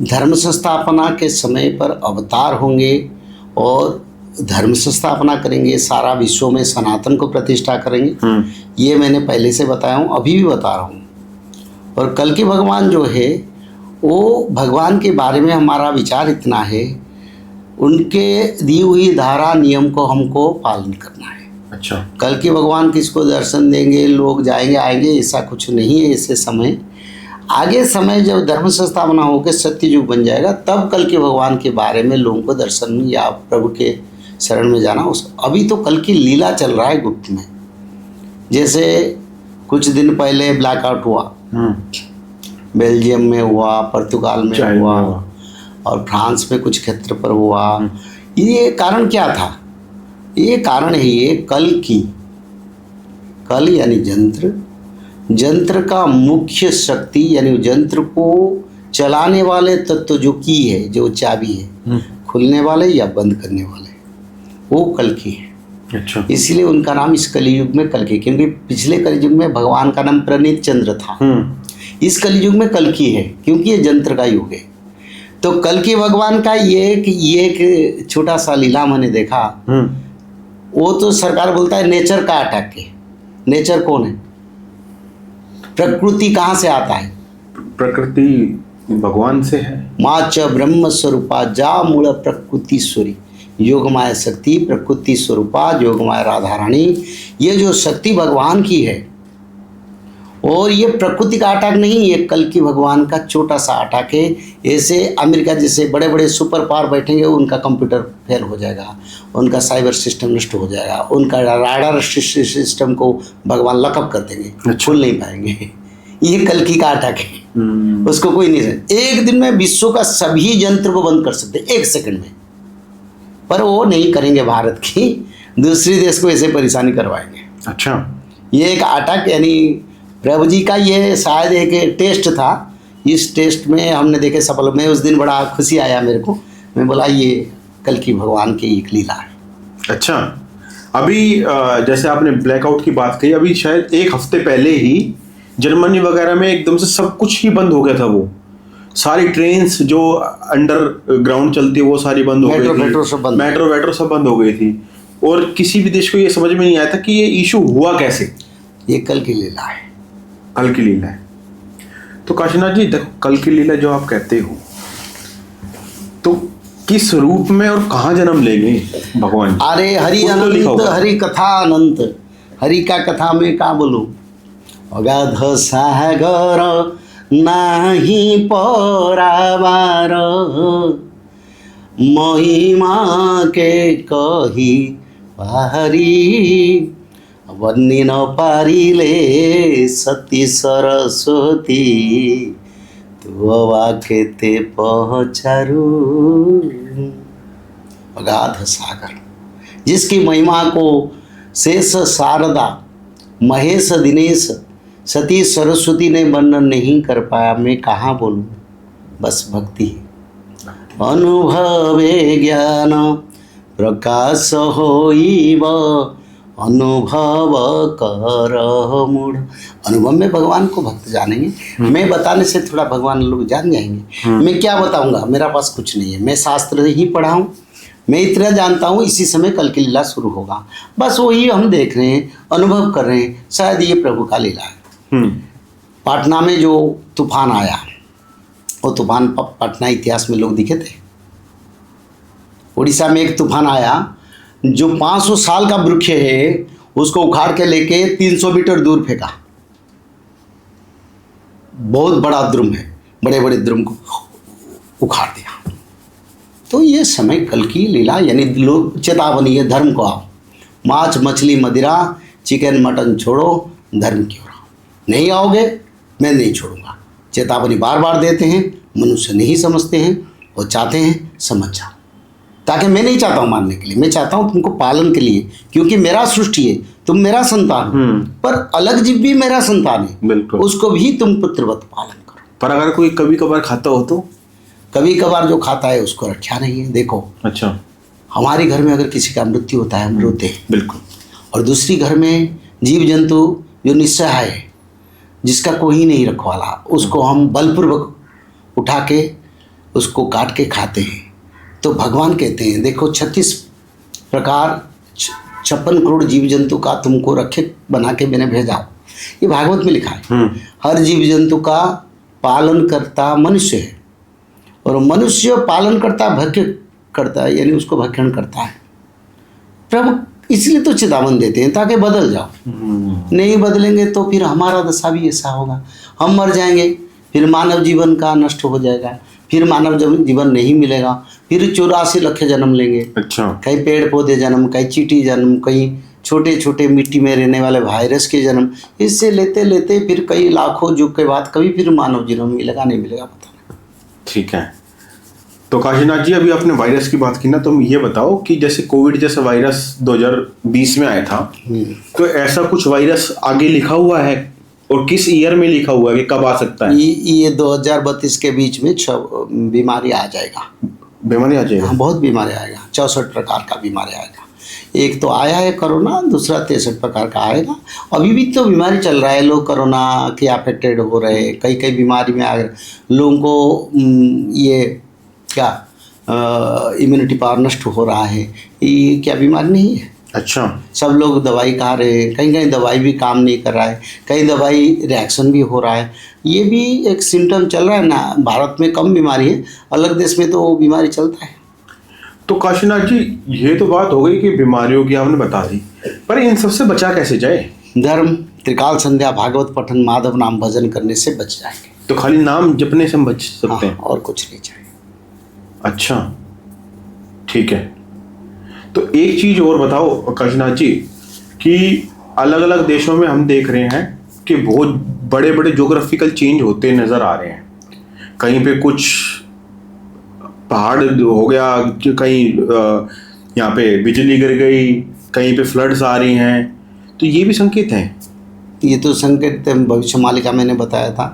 धर्म संस्थापना के समय पर अवतार होंगे और धर्म संस्थापना करेंगे, सारा विश्व में सनातन को प्रतिष्ठा करेंगे। ये मैंने पहले से बताया हूँ, अभी भी बता रहा हूँ। और कल की भगवान जो है वो भगवान के बारे में हमारा विचार इतना है, उनके दी हुई धारा नियम को हमको पालन करना है। अच्छा, कल के भगवान किसको दर्शन देंगे, लोग जाएंगे आएंगे, ऐसा कुछ नहीं है। ऐसे समय आगे समय जब धर्म संस्थापना होकर सत्य युग बन जाएगा, तब कल के भगवान के बारे में लोगों को दर्शन या प्रभु के शरण में जाना। उस अभी तो कल की लीला चल रहा है गुप्त में। जैसे कुछ दिन पहले ब्लैकआउट हुआ, बेल्जियम में हुआ, पुर्तगाल में हुआ, और फ्रांस में कुछ क्षेत्र पर हुआ। ये कारण क्या था? ये कारण है ये कल यानी जंत्र का मुख्य शक्ति, यानी जंत्र को चलाने वाले तत्व जो की है, जो चाबी है, खुलने वाले या बंद करने वाले, वो कल्कि है। अच्छा, इसलिए उनका नाम इस कलियुग में कल्कि, क्योंकि पिछले कलियुग में भगवान का नाम प्रणीत चंद्र था। इस कलियुग में कल्कि है क्योंकि ये जंत्र का युग है। तो कल्कि भगवान का ये एक छोटा सा लीला मैंने देखा। वो तो सरकार बोलता है नेचर का अटैक है। नेचर कौन है? प्रकृति कहाँ से आता है? प्रकृति भगवान से है। माँ च ब्रह्म स्वरूपा जा मूल प्रकृतिश्वरी, योगमाया शक्ति प्रकृति स्वरूपा, योगमाया राधा रानी। ये जो शक्ति भगवान की है और ये प्रकृति का अटैक नहीं, ये कल की भगवान का छोटा सा अटैक है। ऐसे अमेरिका जैसे बड़े बड़े सुपर पावर बैठेंगे, उनका कंप्यूटर फेल हो जाएगा, उनका साइबर सिस्टम नष्ट हो जाएगा, उनका राडार सिस्टम को भगवान लकअप कर देंगे, खोल नहीं पाएंगे। ये कल की का अटैक है, उसको कोई नहीं सकता। एक दिन में विश्व का सभी यंत्र को बंद कर सकते, 1 सेकंड में, पर वो नहीं करेंगे। भारत की दूसरी देश को ऐसे परेशानी करवाएंगे। अच्छा, ये एक अटैक, यानी प्रभु जी का ये शायद एक टेस्ट था। इस टेस्ट में हमने देखे सफल। मैं उस दिन बड़ा खुशी आया मेरे को, मैं बोला ये कल की भगवान की एक लीला है। अच्छा, अभी जैसे आपने ब्लैकआउट की बात कही, अभी शायद 1 हफ्ते पहले ही जर्मनी वगैरह में एकदम से सब कुछ ही बंद हो गया था। वो सारी ट्रेन्स जो अंडरग्राउंड चलती है वो सारी बंद हो गई थी, मेट्रो सब बंद, मेट्रो सब बंद हो गई थी। और किसी भी देश को ये समझ में नहीं आया था कि ये इशू हुआ कैसे। ये कल की लीला है, कल की लीला है। तो काशीनाथ जी देखो, कल की लीला जो आप कहते हो, तो किस रूप में और कहाँ जन्म लेंगे भगवान? अरे हरि कुछ तो लिखा अनंत, होगा। हरि कथा अनंत, हरि का कथा में क्या बोलूं। अगाध सागर नाही परावार, महिमा के कही पारी, वर्णि न पारिले सती सरस्वती, तू वाकेते पहचारू। अगाध सागर, जिसकी महिमा को शेष शारदा, महेश दिनेश, सती सरस्वती ने वर्णन नहीं कर पाया, मैं कहाँ बोलूँ। बस भक्ति है। अनुभवे ज्ञान प्रकाश होइब, अनुभव कर मूढ़। अनुभव में भगवान को भक्त जानेंगे। मैं बताने से थोड़ा भगवान लोग जान जाएंगे। मैं क्या बताऊंगा, मेरा पास कुछ नहीं है। मैं शास्त्र ही पढ़ा हूँ, मैं इतना जानता हूँ। इसी समय कल की लीला शुरू होगा, बस वही हम देख रहे हैं, अनुभव कर रहे हैं। शायद ये प्रभु का लीला है। पटना में जो तूफान आया, वो तूफान पटना इतिहास में लोग दिखे थे। उड़ीसा में एक तूफान आया जो 500 साल का वृक्ष है, उसको उखाड़ के लेके 300 मीटर दूर फेंका। बहुत बड़ा द्रुम है, बड़े बड़े द्रुम को उखाड़ दिया। तो ये समय कल की लीला, यानी लोग चेतावनी है, धर्म को आओ, मांस मछली मदिरा चिकन मटन छोड़ो, धर्म की ओर आओ। नहीं आओगे मैं नहीं छोड़ूंगा। चेतावनी बार बार देते हैं, मनुष्य नहीं समझते हैं, वो चाहते हैं समझ जाओ। ताकि मैं नहीं चाहता हूँ मानने के लिए, मैं चाहता हूँ तुमको पालन के लिए, क्योंकि मेरा सृष्टि है, तुम मेरा संतान हो। पर अलग जीव भी मेरा संतान है, बिल्कुल, उसको भी तुम पुत्रवत पालन करो। पर अगर कोई कभी कभार खाता हो तो? कभी कभार जो खाता है उसको रक्षा नहीं है। देखो, अच्छा, हमारे घर में अगर किसी का मृत्यु होता है, हम रोते हैं, बिल्कुल। और दूसरी घर में जीव जंतु जो निस्सहाय है, जिसका कोई नहीं रखवाला, उसको हम बलपूर्वक उठा के उसको काट के खाते हैं। तो भगवान कहते हैं देखो 36 प्रकार 56 करोड़ जीव जंतु का तुमको रक्षक बना के मैंने भेजा। ये भागवत में लिखा है। हर जीव जंतु का पालन करता मनुष्य है, और मनुष्य पालन करता भक्ष्य करता है, यानी उसको भक्षण करता है। प्रभु इसलिए तो चेतावनी देते हैं ताकि बदल जाओ। नहीं बदलेंगे तो फिर हमारा दशा भी ऐसा होगा, हम मर जाएंगे, फिर मानव जीवन का नष्ट हो जाएगा, फिर मानव जीवन नहीं मिलेगा, फिर 84 लाख जन्म लेंगे। अच्छा, कहीं पेड़ पौधे जन्म, कहीं चींटी जन्म, कहीं छोटे छोटे मिट्टी में रहने वाले वायरस के जन्म। इससे लेते लेते फिर कई लाखों युग के बाद कभी फिर मानव जीवन मिलेगा नहीं मिलेगा पता नहीं। ठीक है। तो काशीनाथ जी, अभी आपने वायरस की बात की ना, तुम ये बताओ कि जैसे कोविड जैसा वायरस 2020 में आया था, तो ऐसा कुछ वायरस आगे लिखा हुआ है और किस ईयर में लिखा हुआ है कि कब आ सकता है? ये 2032 के बीच में बीमारी आ जाएगा। बीमारी आ जाएगा? हाँ, बहुत बीमारी आएगा। 64 प्रकार का बीमारी आएगा। एक तो आया है कोरोना, दूसरा 63 प्रकार का आएगा। अभी भी तो बीमारी चल रहा है, लोग कोरोना के अफेक्टेड हो रहे हैं, कई कई बीमारी में आ गए लोगों को। ये क्या इम्यूनिटी पावर नष्ट हो रहा है, ये क्या बीमारी नहीं है? अच्छा, सब लोग दवाई खा रहे हैं, कहीं कहीं दवाई भी काम नहीं कर रहा है, कहीं दवाई रिएक्शन भी हो रहा है। ये भी एक सिम्टम चल रहा है ना। भारत में कम बीमारी है, अलग देश में तो बीमारी चलता है। तो काशीनाथ जी, ये तो बात हो गई कि बीमारियों की आपने बता दी, पर इन सबसे बचा कैसे जाए? धर्म त्रिकाल संध्या भागवत पठन माधव नाम भजन करने से बच जाएंगे। तो खाली नाम जपने से हम बच सकते हैं? और कुछ नहीं चाहिए। अच्छा, ठीक है। तो एक चीज और बताओ काशीनाथ जी कि अलग अलग देशों में हम देख रहे हैं कि बहुत बड़े बड़े ज्योग्राफिकल चेंज होते नजर आ रहे हैं। कहीं पे कुछ पहाड़ हो गया, कहीं यहाँ पे बिजली गिर गई, कहीं पे फ्लड्स आ रही हैं, तो ये भी संकेत हैं? ये तो संकेत भविष्य मालिका मैंने बताया था।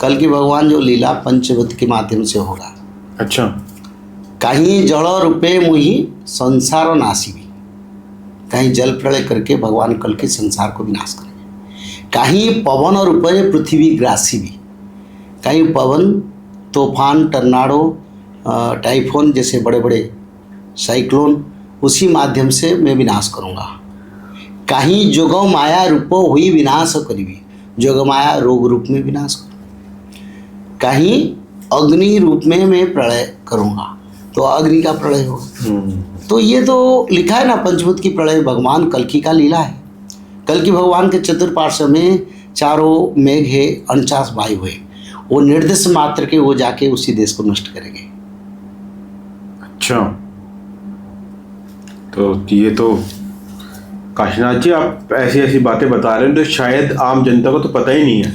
कल की भगवान जो लीला पंचभूत के माध्यम से होगा। अच्छा। कहीं जल रूपे मुहि संसार नासी भी, कहीं जल प्रलय करके भगवान कल के संसार को विनाश करेंगे। कहीं पवन रूपे पृथ्वी ग्रासी भी, कहीं पवन तूफान टर्नाडो टाइफोन जैसे बड़े बड़े साइक्लोन उसी माध्यम से मैं विनाश करूँगा। कहीं जोग माया रूप हुई विनाश करीबी, जोग माया रोग रूप में विनाश करूँगा। कहीं अग्नि रूप में मैं प्रलय करूँगा, तो अग्नि का प्रलय होगा। तो ये तो लिखा है ना, पंचभूत की प्रलय भगवान कल्कि का लीला है। कल्कि भगवान के चतुर्पार्श्व में चारों मेघ है, 49 वायु है, वो निर्देश मात्र के वो जाके उसी देश को नष्ट करेंगे। अच्छा, तो ये तो काशीनाथ जी आप ऐसी ऐसी बातें बता रहे हैं तो शायद आम जनता को तो पता ही नहीं है।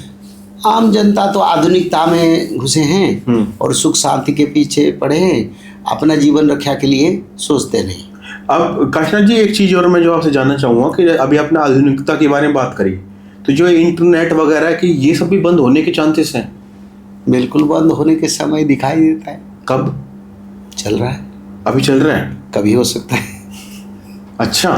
आम जनता तो आधुनिकता में घुसे हैं और सुख शांति के पीछे पड़े हैं, अपना जीवन रक्षा के लिए सोचते नहीं। अब काशीनाथ जी एक चीज़ और मैं जो आपसे जानना चाहूँगा कि अभी आपने आधुनिकता के बारे में बात करी, तो जो इंटरनेट वगैरह की ये सब भी बंद होने के चांसेस हैं? बिल्कुल बंद होने के समय दिखाई देता है। कब? चल रहा है, अभी चल रहा है? कभी हो सकता है। अच्छा,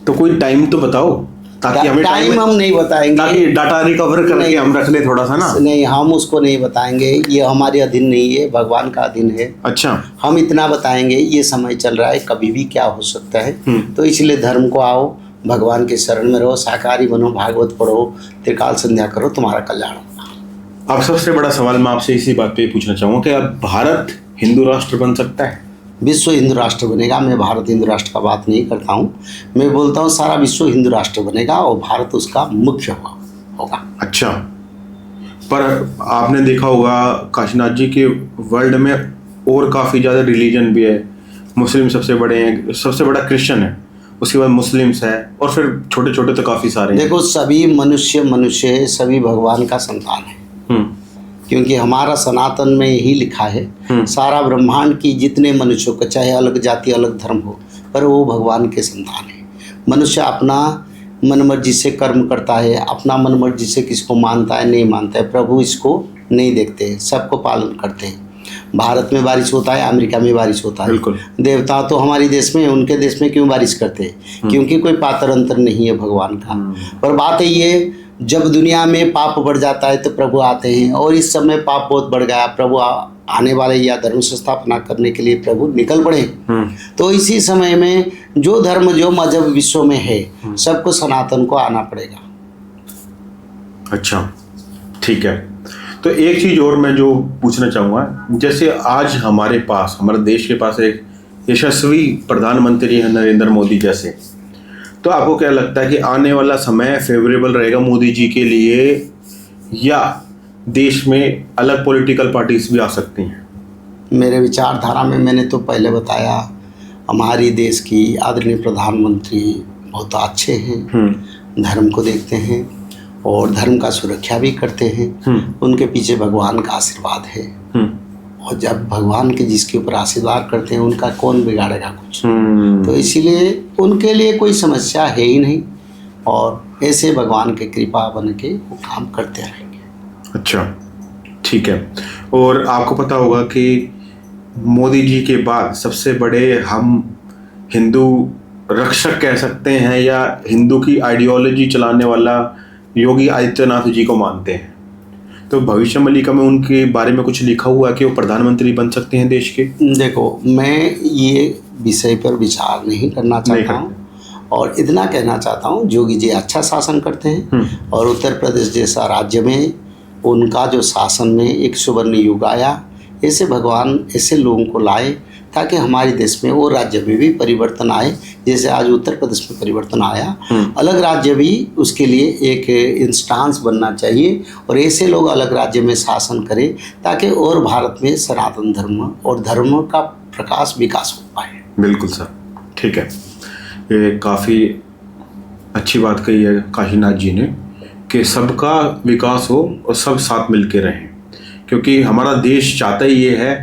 तो कोई टाइम तो बताओ ताकि हमें टाइम हम नहीं बताएंगे, ताकि डाटा रिकवर करके हम रख ले थोड़ा सा ना। नहीं, हम उसको नहीं बताएंगे, ये हमारे अधीन नहीं है, भगवान का अधीन है। अच्छा, हम इतना बताएंगे ये समय चल रहा है, कभी भी क्या हो सकता है। तो इसलिए धर्म को आओ, भगवान के शरण में रहो, शाकाहारी बनो, भागवत पढ़ो, त्रिकाल संध्या करो, तुम्हारा कल्याण होगा। अब सबसे बड़ा सवाल मैं आपसे इसी बात पे पूछना चाहूँगा कि अब भारत हिंदू राष्ट्र बन सकता है? विश्व हिंदू राष्ट्र बनेगा। मैं भारत हिंदू राष्ट्र का बात नहीं करता हूँ, मैं बोलता हूँ सारा विश्व हिंदू राष्ट्र बनेगा और भारत उसका मुख्य होगा। अच्छा, पर आपने देखा होगा काशीनाथ जी के वर्ल्ड में और काफ़ी ज़्यादा रिलीजन भी है। मुस्लिम सबसे बड़े हैं, सबसे बड़ा क्रिश्चियन है, उसके बाद मुस्लिम्स है, और फिर छोटे छोटे तो काफ़ी सारे हैं। देखो, सभी मनुष्य है, सभी भगवान का संतान है। क्योंकि हमारा सनातन में यही लिखा है, सारा ब्रह्मांड की जितने मनुष्यों का, चाहे अलग जाति अलग धर्म हो, पर वो भगवान के संतान है। मनुष्य अपना मनमर्जी से कर्म करता है, अपना मनमर्जी से किसको मानता है नहीं मानता है, प्रभु इसको नहीं देखते, सबको पालन करते हैं। भारत में बारिश होता है, अमेरिका में बारिश होता है। बिल्कुल। देवता तो हमारे देश में, उनके देश में क्यों बारिश करते हैं? क्योंकि कोई पात्र अंतर नहीं है भगवान का। पर बात है ये, जब दुनिया में पाप बढ़ जाता है तो प्रभु आते हैं, और इस समय पाप बहुत बढ़ गया, प्रभु आने वाले या धर्म स्थापना करने के लिए प्रभु निकल पड़े। तो इसी समय में जो धर्म जो मजहब विश्व में है, सबको सनातन को आना पड़ेगा। अच्छा, ठीक है। तो एक चीज़ और मैं जो पूछना चाहूँगा, जैसे आज हमारे पास, हमारे देश के पास एक यशस्वी प्रधानमंत्री है नरेंद्र मोदी जैसे, तो आपको क्या लगता है कि आने वाला समय फेवरेबल रहेगा मोदी जी के लिए, या देश में अलग पॉलिटिकल पार्टीज भी आ सकती हैं? मेरे विचारधारा में मैंने तो पहले बताया, हमारी देश की आदरणीय प्रधानमंत्री बहुत अच्छे हैं, धर्म को देखते हैं और धर्म का सुरक्षा भी करते हैं। उनके पीछे भगवान का आशीर्वाद है, और जब भगवान के जिसके ऊपर आशीर्वाद करते हैं उनका कौन बिगाड़ेगा कुछ। तो इसीलिए उनके लिए कोई समस्या है ही नहीं, और ऐसे भगवान के कृपा बन के वो काम करते रहेंगे। अच्छा, ठीक है। और आपको पता होगा कि मोदी जी के बाद सबसे बड़े हम हिंदू रक्षक कह सकते हैं, या हिंदू की आइडियोलॉजी चलाने वाला योगी आदित्यनाथ जी को मानते हैं। तो भविष्य मलिका में उनके बारे में कुछ लिखा हुआ है कि वो प्रधानमंत्री बन सकते हैं देश के? देखो, मैं ये विषय पर विचार नहीं करना चाहता हूँ, और इतना कहना चाहता हूँ योगी जी अच्छा शासन करते हैं, और उत्तर प्रदेश जैसा राज्य में उनका जो शासन में एक सुवर्ण युग आया, ऐसे भगवान ऐसे लोगों को लाए ताकि हमारे देश में और राज्य में भी परिवर्तन आए, जैसे आज उत्तर प्रदेश में परिवर्तन आया, अलग राज्य भी उसके लिए एक इंस्टांस बनना चाहिए और ऐसे लोग अलग राज्य में शासन करें ताकि और भारत में सनातन धर्म और धर्म का प्रकाश विकास हो पाए। बिल्कुल सर, ठीक है। ये काफ़ी अच्छी बात कही है काशीनाथ जी ने कि सबका विकास हो और सब साथ मिल के रहें, क्योंकि हमारा देश चाहता ही ये है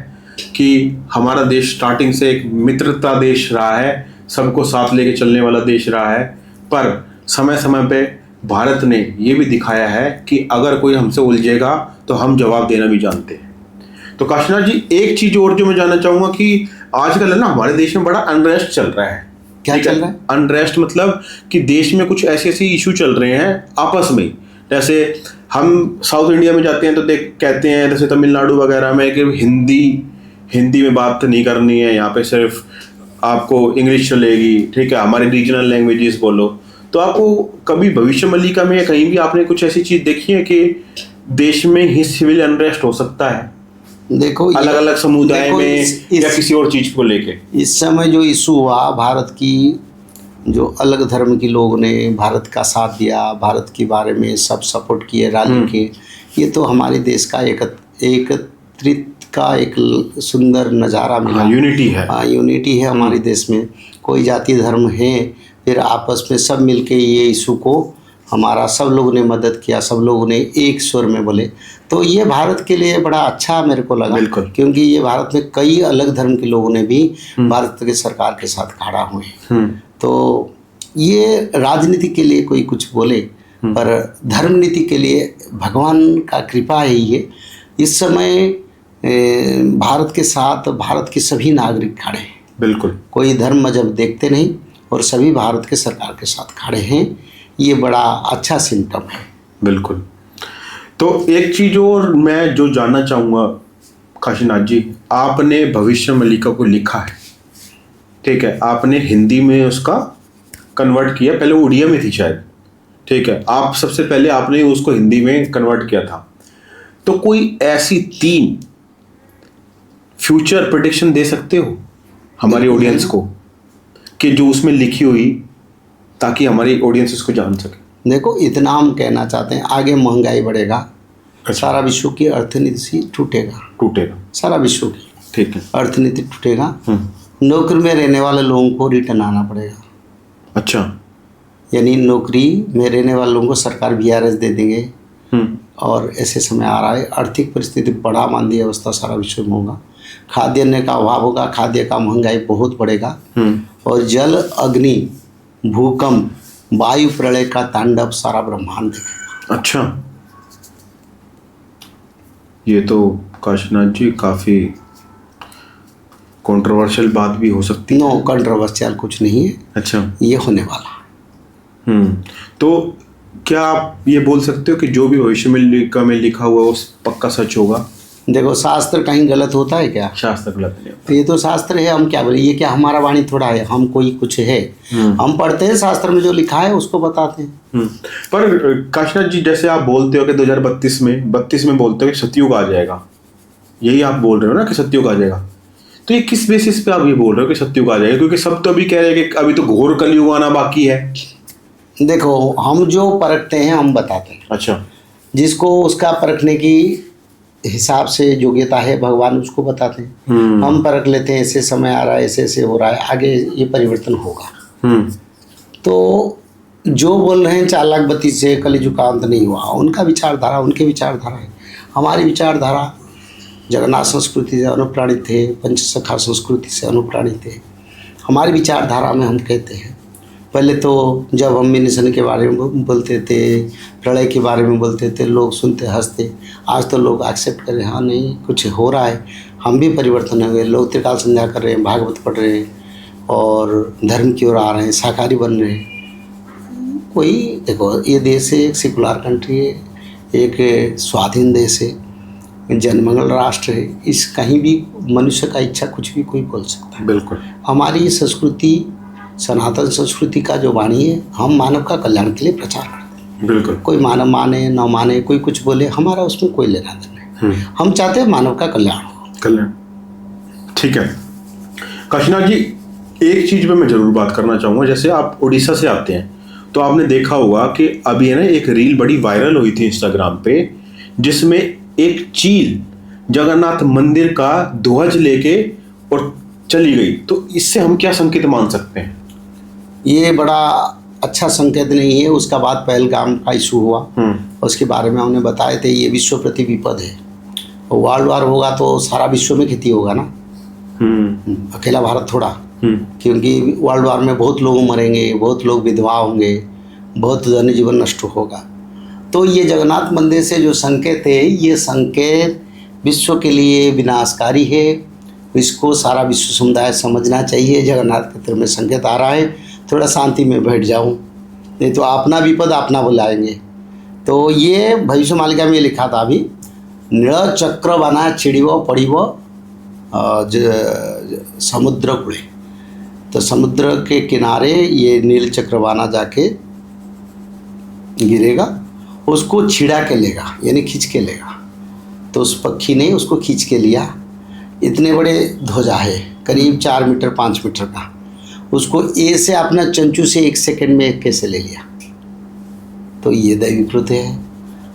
कि हमारा देश स्टार्टिंग से एक मित्रता देश रहा है, सबको साथ लेके चलने वाला देश रहा है। पर समय समय पे भारत ने ये भी दिखाया है कि अगर कोई हमसे उलझेगा तो हम जवाब देना भी जानते हैं। तो काशीनाथ जी, एक चीज़ और जो मैं जानना चाहूँगा कि आजकल है ना हमारे देश में बड़ा अनरेस्ट चल रहा है। क्या चल रहा है? अनरेस्ट मतलब कि देश में कुछ ऐसे ऐसे इशू चल रहे हैं आपस में। जैसे हम साउथ इंडिया में जाते हैं तो देख कहते हैं, जैसे तमिलनाडु वगैरह में, कि हिंदी में बात नहीं करनी है, यहाँ पे सिर्फ आपको इंग्लिश चलेगी, ठीक है, हमारे रीजनल लैंग्वेजेस बोलो। तो आपको कभी भविष्य मल्लिका में या कहीं भी आपने कुछ ऐसी चीज़ देखी है कि देश में ही सिविल अनरेस्ट हो सकता है, देखो अलग अलग समुदाय में या किसी और चीज़ को लेके? इस समय जो इशू हुआ, भारत की जो अलग धर्म के लोगों ने भारत का साथ दिया, भारत के बारे में सब सपोर्ट किए रैली के, ये तो हमारे देश का एकत्रित का एक सुंदर नज़ारा मिला। यूनिटी है। हाँ, यूनिटी है हमारे देश में। कोई जाति धर्म है, फिर आपस में सब मिलके ये इशू को हमारा सब लोगों ने मदद किया, सब लोगों ने एक स्वर में बोले। तो ये भारत के लिए बड़ा अच्छा मेरे को लगा, क्योंकि ये भारत में कई अलग धर्म के लोगों ने भी भारत की सरकार के साथ खड़ा हुए। तो ये राजनीति के लिए कोई कुछ बोले, पर धर्म नीति के लिए भगवान का कृपा है ये। इस समय भारत के साथ भारत के सभी नागरिक खड़े हैं। बिल्कुल, कोई धर्म मजहब देखते नहीं और सभी भारत के सरकार के साथ खड़े हैं। ये बड़ा अच्छा सिम्टम है। बिल्कुल। तो एक चीज़ और मैं जो जानना चाहूँगा काशीनाथ जी, आपने भविष्य मल्लिका को लिखा है, ठीक है, आपने हिंदी में उसका कन्वर्ट किया, पहले उड़िया में थी शायद, ठीक है, आप सबसे पहले आपने उसको हिंदी में कन्वर्ट किया था। तो कोई ऐसी 3 फ्यूचर प्रेडिक्शन दे सकते हो हमारी ऑडियंस को कि जो उसमें लिखी हुई, ताकि हमारी ऑडियंस इसको जान सके? देखो, इतना हम कहना चाहते हैं, आगे महंगाई बढ़ेगा, सारा विश्व की अर्थनीति टूटेगा, सारा विश्व की, ठीक है, अर्थनीति टूटेगा। नौकरी में रहने वाले लोगों को रिटर्न आना पड़ेगा। अच्छा, यानी नौकरी में रहने वाले लोगों को सरकार VRS दे देंगे। और ऐसे समय आ रहा है, आर्थिक परिस्थिति बड़ा मांदी अवस्था सारा विश्व में होगा, खाद्यान्न का अभाव होगा, खाद्य का महंगाई बहुत बढ़ेगा, और जल, अग्नि, भूकंप, वायु प्रलय का तांडव सारा ब्रह्मांड देखेगा। अच्छा, ये तो काशीनाथ जी काफ़ी कंट्रोवर्शियल बात भी हो सकती है। नो, कंट्रोवर्शियल कुछ नहीं है। अच्छा, ये होने वाला है। तो क्या आप ये बोल सकते हो कि जो भी भविष्य में लिखा हुआ वो पक्का सच होगा? देखो, शास्त्र कहीं गलत होता है क्या? शास्त्र गलत नहीं होता। तो ये तो शास्त्र है, हम क्या बोले, ये क्या हमारा वाणी थोड़ा है, हम कोई कुछ है, हम पढ़ते हैं शास्त्र में जो लिखा है उसको बताते हैं। पर काशीनाथ जी, जैसे आप बोलते हो कि 2032 में बोलते हो कि सतयुग आ जाएगा, यही आप बोल रहे हो ना कि सतयुग आ जाएगा, तो ये किस बेसिस पे आप ये बोल रहे हो कि सतयुग आ जाएगा? क्योंकि सब तो अभी कह रहे हैं कि अभी तो घोर कलयुग आना बाकी है। देखो, हम जो परखते हैं हम बताते हैं। अच्छा, जिसको उसका परखने की हिसाब से योग्यता है, भगवान उसको बताते हैं। हम परख लेते हैं, ऐसे समय आ रहा है, ऐसे ऐसे हो रहा है, आगे ये परिवर्तन होगा। तो जो बोल रहे हैं 4,32,000 से कलयुग का अंत नहीं हुआ, उनका विचारधारा उनके विचारधारा है। हमारी विचारधारा जगन्नाथ संस्कृति से अनुप्राणित थे, पंचसखा संस्कृति से अनुप्राणित थे। हमारी विचारधारा में हम कहते हैं, पहले तो जब हम मिशन के बारे में बोलते थे, प्रलय के बारे में बोलते थे, लोग सुनते हंसते। आज तो लोग एक्सेप्ट कर रहे हैं, हाँ नहीं कुछ हो रहा है, हम भी परिवर्तन हो गए। लोग त्रिकाल संध्या कर रहे हैं, भागवत पढ़ रहे हैं और धर्म की ओर आ रहे हैं, शाकाहारी बन रहे हैं। कोई देखो, ये देश है एक सेकुलर कंट्री है, एक स्वाधीन देश है, जनमंगल राष्ट्र है। इस कहीं भी मनुष्य का इच्छा कुछ भी कोई बोल सकता है। बिल्कुल, हमारी संस्कृति, सनातन संस्कृति का जो वाणी है, हम मानव का कल्याण के लिए प्रचार करते हैं। बिल्कुल, कोई मानव माने न माने, कोई कुछ बोले, हमारा उसमें कोई लेना देना नहीं। हम चाहते हैं मानव का कल्याण हो। कल्याण, ठीक है। काशीनाथ जी, एक चीज पे मैं जरूर बात करना चाहूंगा, जैसे आप उड़ीसा से आते हैं तो आपने देखा होगा कि अभी है ना एक रील बड़ी वायरल हुई थी इंस्टाग्राम पे, जिसमें एक चील जगन्नाथ मंदिर का ध्वज लेके और चली गई। तो इससे हम क्या संकेत मान सकते हैं? ये बड़ा अच्छा संकेत नहीं है। उसका बाद पहलगाम का इशू हुआ, उसके बारे में हमने बताए थे। ये विश्व प्रति विपद है, वर्ल्ड वार होगा तो सारा विश्व में खेती होगा ना, अकेला भारत थोड़ा। क्योंकि वर्ल्ड वार में बहुत लोग मरेंगे, बहुत लोग विधवा होंगे, बहुत धन जीवन नष्ट होगा। तो ये जगन्नाथ मंदिर से जो संकेत है, ये संकेत विश्व के लिए विनाशकारी है। इसको सारा विश्व समुदाय समझना चाहिए। जगन्नाथ क्षेत्र में संकेत आ रहा है, थोड़ा शांति में बैठ जाऊं, नहीं तो अपना विपद अपना बुलाएंगे। तो ये भविष्य मालिका में लिखा था अभी, नील चक्र बना चिड़िव पड़िव समुद्र कूले। तो समुद्र के किनारे ये नील चक्रवाना जाके गिरेगा, उसको छिड़ा के लेगा, यानी खींच के लेगा। तो उस पक्षी ने उसको खींच के लिया। इतने बड़े ध्वजा है, करीब 4 मीटर 5 मीटर का, उसको ए से अपना चंचू से 1 सेकंड में कैसे ले लिया। तो ये दैवीकृत है।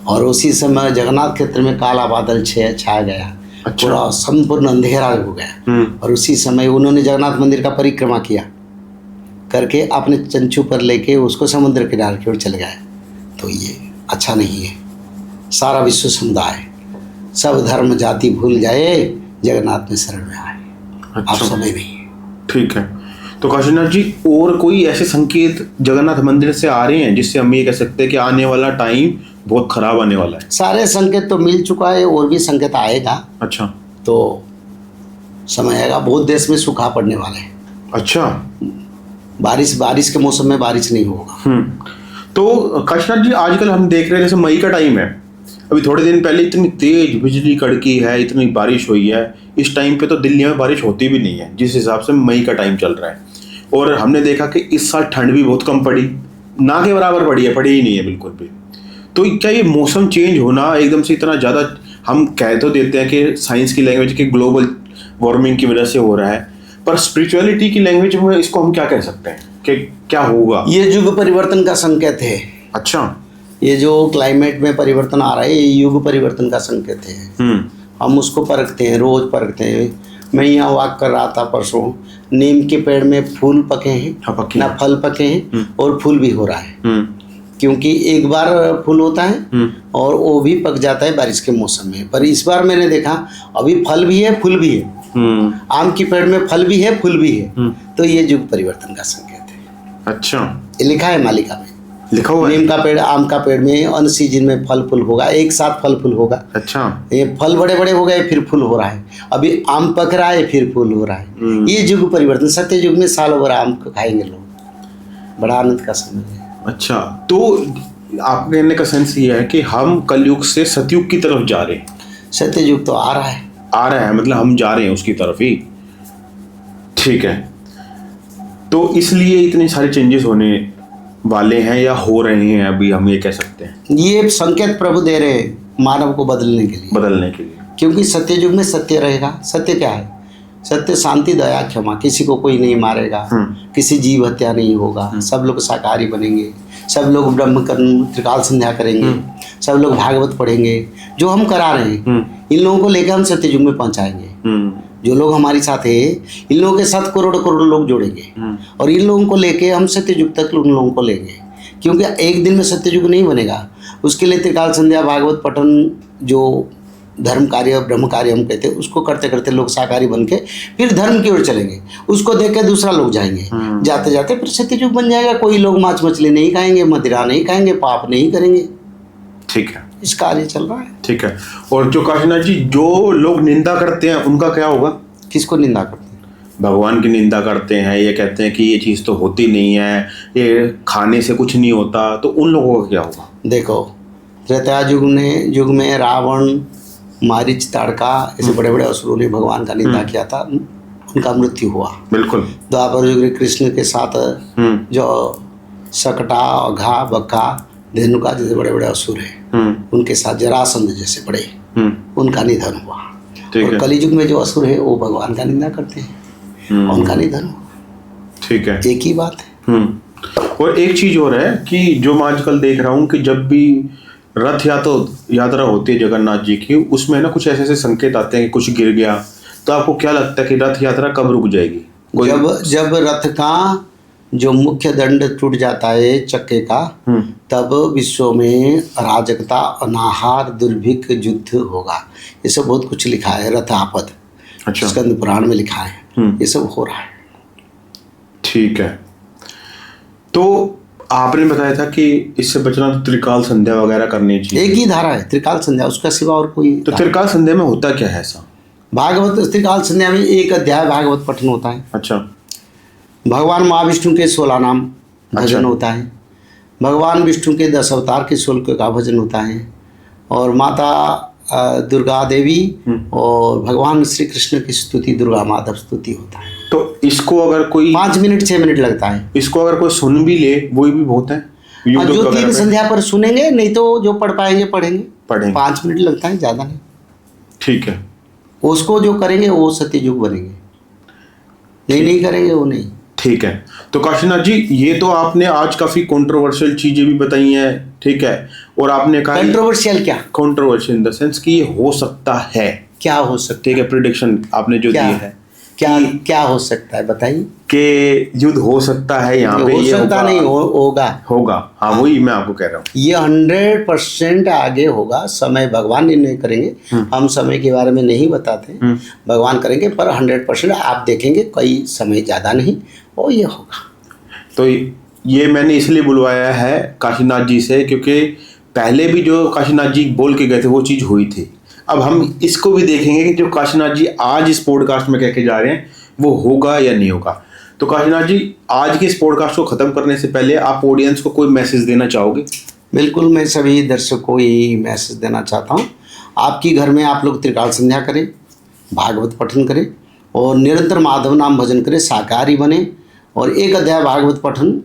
और उसी समय जगन्नाथ क्षेत्र में काला बादल छा गया, पूरा संपूर्ण अंधेरा हो गया। और उसी समय उन्होंने जगन्नाथ मंदिर का परिक्रमा किया करके अपने चंचू पर लेके उसको समुद्र किनारे की ओर चले गए। तो ये अच्छा नहीं है। सारा विश्व समुदाय सब धर्म जाति भूल जाए, जगन्नाथ में शरण में आए। आप समय नहीं। ठीक है। तो काशीनाथ जी, और कोई ऐसे संकेत जगन्नाथ मंदिर से आ रहे हैं जिससे हम ये कह सकते हैं कि आने वाला टाइम बहुत खराब आने वाला है? सारे संकेत तो मिल चुका है, और भी संकेत आएगा। अच्छा। तो समय आएगा, बहुत देश में सूखा पड़ने वाले हैं। अच्छा। बारिश के मौसम में बारिश नहीं होगा। तो काशीनाथ जी, आजकल हम देख रहे हैं जैसे मई का टाइम है, अभी थोड़े दिन पहले इतनी तेज बिजली कड़की है, इतनी बारिश हुई है। इस टाइम पे तो दिल्ली में बारिश होती भी नहीं है, जिस हिसाब से मई का टाइम चल रहा है। और हमने देखा कि इस साल ठंड भी बहुत कम पड़ी, ना के बराबर पड़ी है, पड़ी ही नहीं है बिल्कुल भी। तो क्या ये मौसम चेंज होना एकदम से इतना ज़्यादा, हम कह तो देते हैं कि साइंस की लैंग्वेज के ग्लोबल वार्मिंग की वजह से हो रहा है, पर स्पिरिचुअलिटी की लैंग्वेज में इसको हम क्या कह सकते हैं कि क्या होगा? ये युग परिवर्तन का संकेत है। अच्छा। ये जो क्लाइमेट में परिवर्तन आ रहा है, ये युग परिवर्तन का संकेत है। हम उसको परखते हैं, रोज परखते हैं। मैं यहाँ वॉक कर रहा था परसों, नीम के पेड़ में फूल पके हैं, ना फल पके हैं, और फूल भी हो रहा है। क्योंकि एक बार फूल होता है और वो भी पक जाता है बारिश के मौसम में। पर इस बार मैंने देखा अभी फल भी है, फूल भी है। आम की पेड़ में फल भी है, फूल भी है। तो ये युग परिवर्तन का संकेत है। अच्छा। ये लिखा है मालिका में, लिखा हुआ है। नीम का पेड़, आम का पेड़ में अन सीजन में फल फूल होगा, एक साथ फल फूल होगा। अच्छा। ये फल बड़े बड़े हो गए, फिर फूल हो रहा है। अभी आम पक रहा है, फिर फूल हो रहा है। ये युग परिवर्तन, सत्य युग में सालों भर आम खाएंगे लोग, बड़ा आनंद का समय है। अच्छा, तो आपके कहने का सेंस ये है कि हम कलयुग से सतयुग की तरफ जा रहे हैं? सत्य युग तो आ रहा है। आ रहा है, मतलब हम जा रहे हैं उसकी तरफ ही। ठीक है। तो इसलिए इतने सारे चेंजेस होने वाले हैं या हो रहे हैं, अभी हम ये कह सकते हैं? ये संकेत प्रभु दे रहे हैं मानव को बदलने के लिए। बदलने के लिए। क्योंकि सत्य युग में सत्य रहेगा। सत्य क्या है? सत्य, शांति, दया, क्षमा। किसी को कोई नहीं मारेगा, किसी जीव हत्या नहीं होगा, सब लोग शाकाहारी बनेंगे, सब लोग ब्रह्म कर्म त्रिकाल संध्या करेंगे, सब लोग भागवत पढ़ेंगे। जो हम करा रहे हैं, इन लोगों को लेकर हम सत्य युग में पहुंचाएंगे। जो लोग हमारे साथ है, इन लोगों के साथ करोड़ करोड़ लोग जोड़ेंगे, और इन लोगों को लेके हम सत्य युग तक उन लोगों को लेंगे। क्योंकि एक दिन में सत्य युग नहीं बनेगा, उसके लिए त्रिकाल संध्या, भागवत पठन, जो धर्म कार्य, ब्रह्म कार्य हम कहते हैं, उसको करते करते लोग शाकाहारी बन के फिर धर्म की ओर चलेंगे। उसको देख के दूसरा लोग जाएंगे, जाते जाते फिर सत्य युग बन जाएगा। कोई लोग मांस मछली नहीं खाएंगे, मदिरा नहीं खाएंगे, पाप नहीं करेंगे। ठीक है, इस कार्य चल रहा है। ठीक है। और जो काशीनाथ जी, जो लोग निंदा करते हैं उनका क्या होगा? किसको निंदा करते हैं? भगवान की निंदा करते हैं, ये कहते हैं कि ये चीज़ तो होती नहीं है, ये खाने से कुछ नहीं होता, तो उन लोगों का क्या होगा? देखो, त्रेता युग में रावण, मारीच, ताड़का, ऐसे बड़े बड़े असुरों ने भगवान का निंदा किया था, उनका मृत्यु हुआ। बिल्कुल। द्वापर युग में कृष्ण के साथ जो सकटा, घा, बक्का, धेनुका जैसे बड़े बड़े असुर हैं, उनके साथ जरासंध जैसे बड़े, उनका निधन हुआ। और कलयुग में जो असुर है वो भगवान का निंदा करते हैं, उनका निधन हुआ। ठीक है। एक ही बात है। और एक चीज और है कि जो मैं आजकल देख रहा हूँ कि जब भी रथ यात्रा होती है जगन्नाथ जी की, उसमें ना कुछ ऐसे ऐसे संकेत आते हैं कि कुछ गिर गया, तो आपको क्या लगता है कि रथ यात्रा कब रुक जाएगी? जब रथ का जो मुख्य दंड टूट जाता है चक्के का, तब विश्व में अराजकता, अनाहार, दुर्भिक्ष, युद्ध होगा। ये सब बहुत कुछ लिखा है रथ आपद। अच्छा। स्कंद पुराण में लिखा है। ये सब हो रहा है। ठीक है। तो आपने बताया था कि इससे बचना तो त्रिकाल संध्या वगैरह करनी चाहिए। एक ही धारा है त्रिकाल संध्या, उसका सिवा और कोई। तो त्रिकाल संध्या में होता क्या है ऐसा? भागवत त्रिकाल संध्या में एक अध्याय भागवत पठन होता है। अच्छा। भगवान महाविष्णु के 16 नाम भजन होता है। भगवान विष्णु के 10 अवतार के 16 का भजन होता है। और माता दुर्गा देवी और भगवान श्री कृष्ण की स्तुति, दुर्गा माधव स्तुति होता है। तो इसको अगर कोई 5 मिनट 6 मिनट लगता है। इसको अगर कोई सुन भी ले वो भी बहुत है। जो 3 संध्या पर सुनेंगे, नहीं तो जो पढ़ पाएंगे पढ़ेंगे। 5 मिनट लगता है, ज़्यादा नहीं। ठीक है। उसको जो करेंगे वो सत्ययुग बनेंगे, नहीं करेंगे वो नहीं। ठीक है। तो काशीनाथ जी, ये तो आपने आज काफी कंट्रोवर्शियल चीजें भी बताई हैं, ठीक है, और आपने कहा कंट्रोवर्शियल क्या? कंट्रोवर्शियल इन द सेंस कि ये हो सकता है। क्या हो सकता है? ठीक है, प्रिडिक्शन आपने जो दी है। क्या हो सकता है बताइए? कि युद्ध हो सकता है यहाँ पे, हो सकता नहीं, होगा। हाँ, वही मैं आपको कह रहा हूँ। ये 100% आगे होगा। समय भगवान निर्णय करेंगे। हम समय के बारे में नहीं बताते, भगवान करेंगे। पर 100% आप देखेंगे, कोई समय ज़्यादा नहीं और ये होगा। तो ये मैंने इसलिए बुलवाया है काशीनाथ जी से क्योंकि पहले भी जो काशीनाथ जी बोल के गए थे वो चीज़ हुई थी। अब हम इसको भी देखेंगे कि जो काशीनाथ जी आज इस पॉडकास्ट में कह के जा रहे हैं वो होगा या नहीं होगा। तो काशीनाथ जी, आज के इस पॉडकास्ट को ख़त्म करने से पहले आप ऑडियंस को कोई मैसेज देना चाहोगे? बिल्कुल, मैं सभी दर्शकों को यही मैसेज देना चाहता हूँ। आपकी घर में आप लोग त्रिकाल संध्या करें, भागवत पठन करें और निरंतर माधव नाम भजन करें, शाकाहारी बने। और एक अध्याय भागवत पठन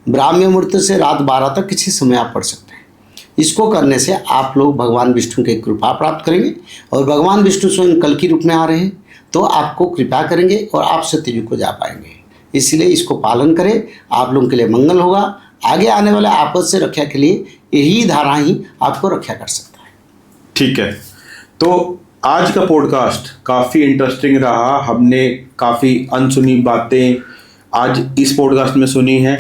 ब्राह्मी मुहूर्त से रात 12 तक किसी समय आप पढ़ सकते हैं। इसको करने से आप लोग भगवान विष्णु की कृपा प्राप्त करेंगे। और भगवान विष्णु स्वयं कल की रूप में आ रहे हैं तो आपको कृपा करेंगे और आप सत्ययुग को जा पाएंगे। इसलिए इसको पालन करें, आप लोगों के लिए मंगल होगा। आगे आने वाले आपद से रक्षा के लिए यही धारा ही आपको रक्षा कर सकता है। ठीक है। तो आज का पॉडकास्ट काफ़ी इंटरेस्टिंग रहा। हमने काफ़ी अनसुनी बातें आज इस पॉडकास्ट में सुनी हैं।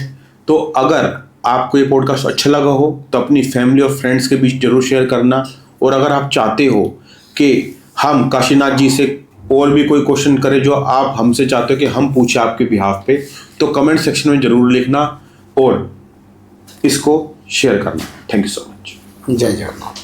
तो अगर आपको ये पॉडकास्ट अच्छा लगा हो तो अपनी फैमिली और फ्रेंड्स के बीच जरूर शेयर करना। और अगर आप चाहते हो कि हम काशीनाथ जी से और भी कोई क्वेश्चन करें जो आप हमसे चाहते हो कि हम पूछें आपके बिहाफ पे, तो कमेंट सेक्शन में ज़रूर लिखना और इसको शेयर करना। Thank you so much. जय जगन्नाथ।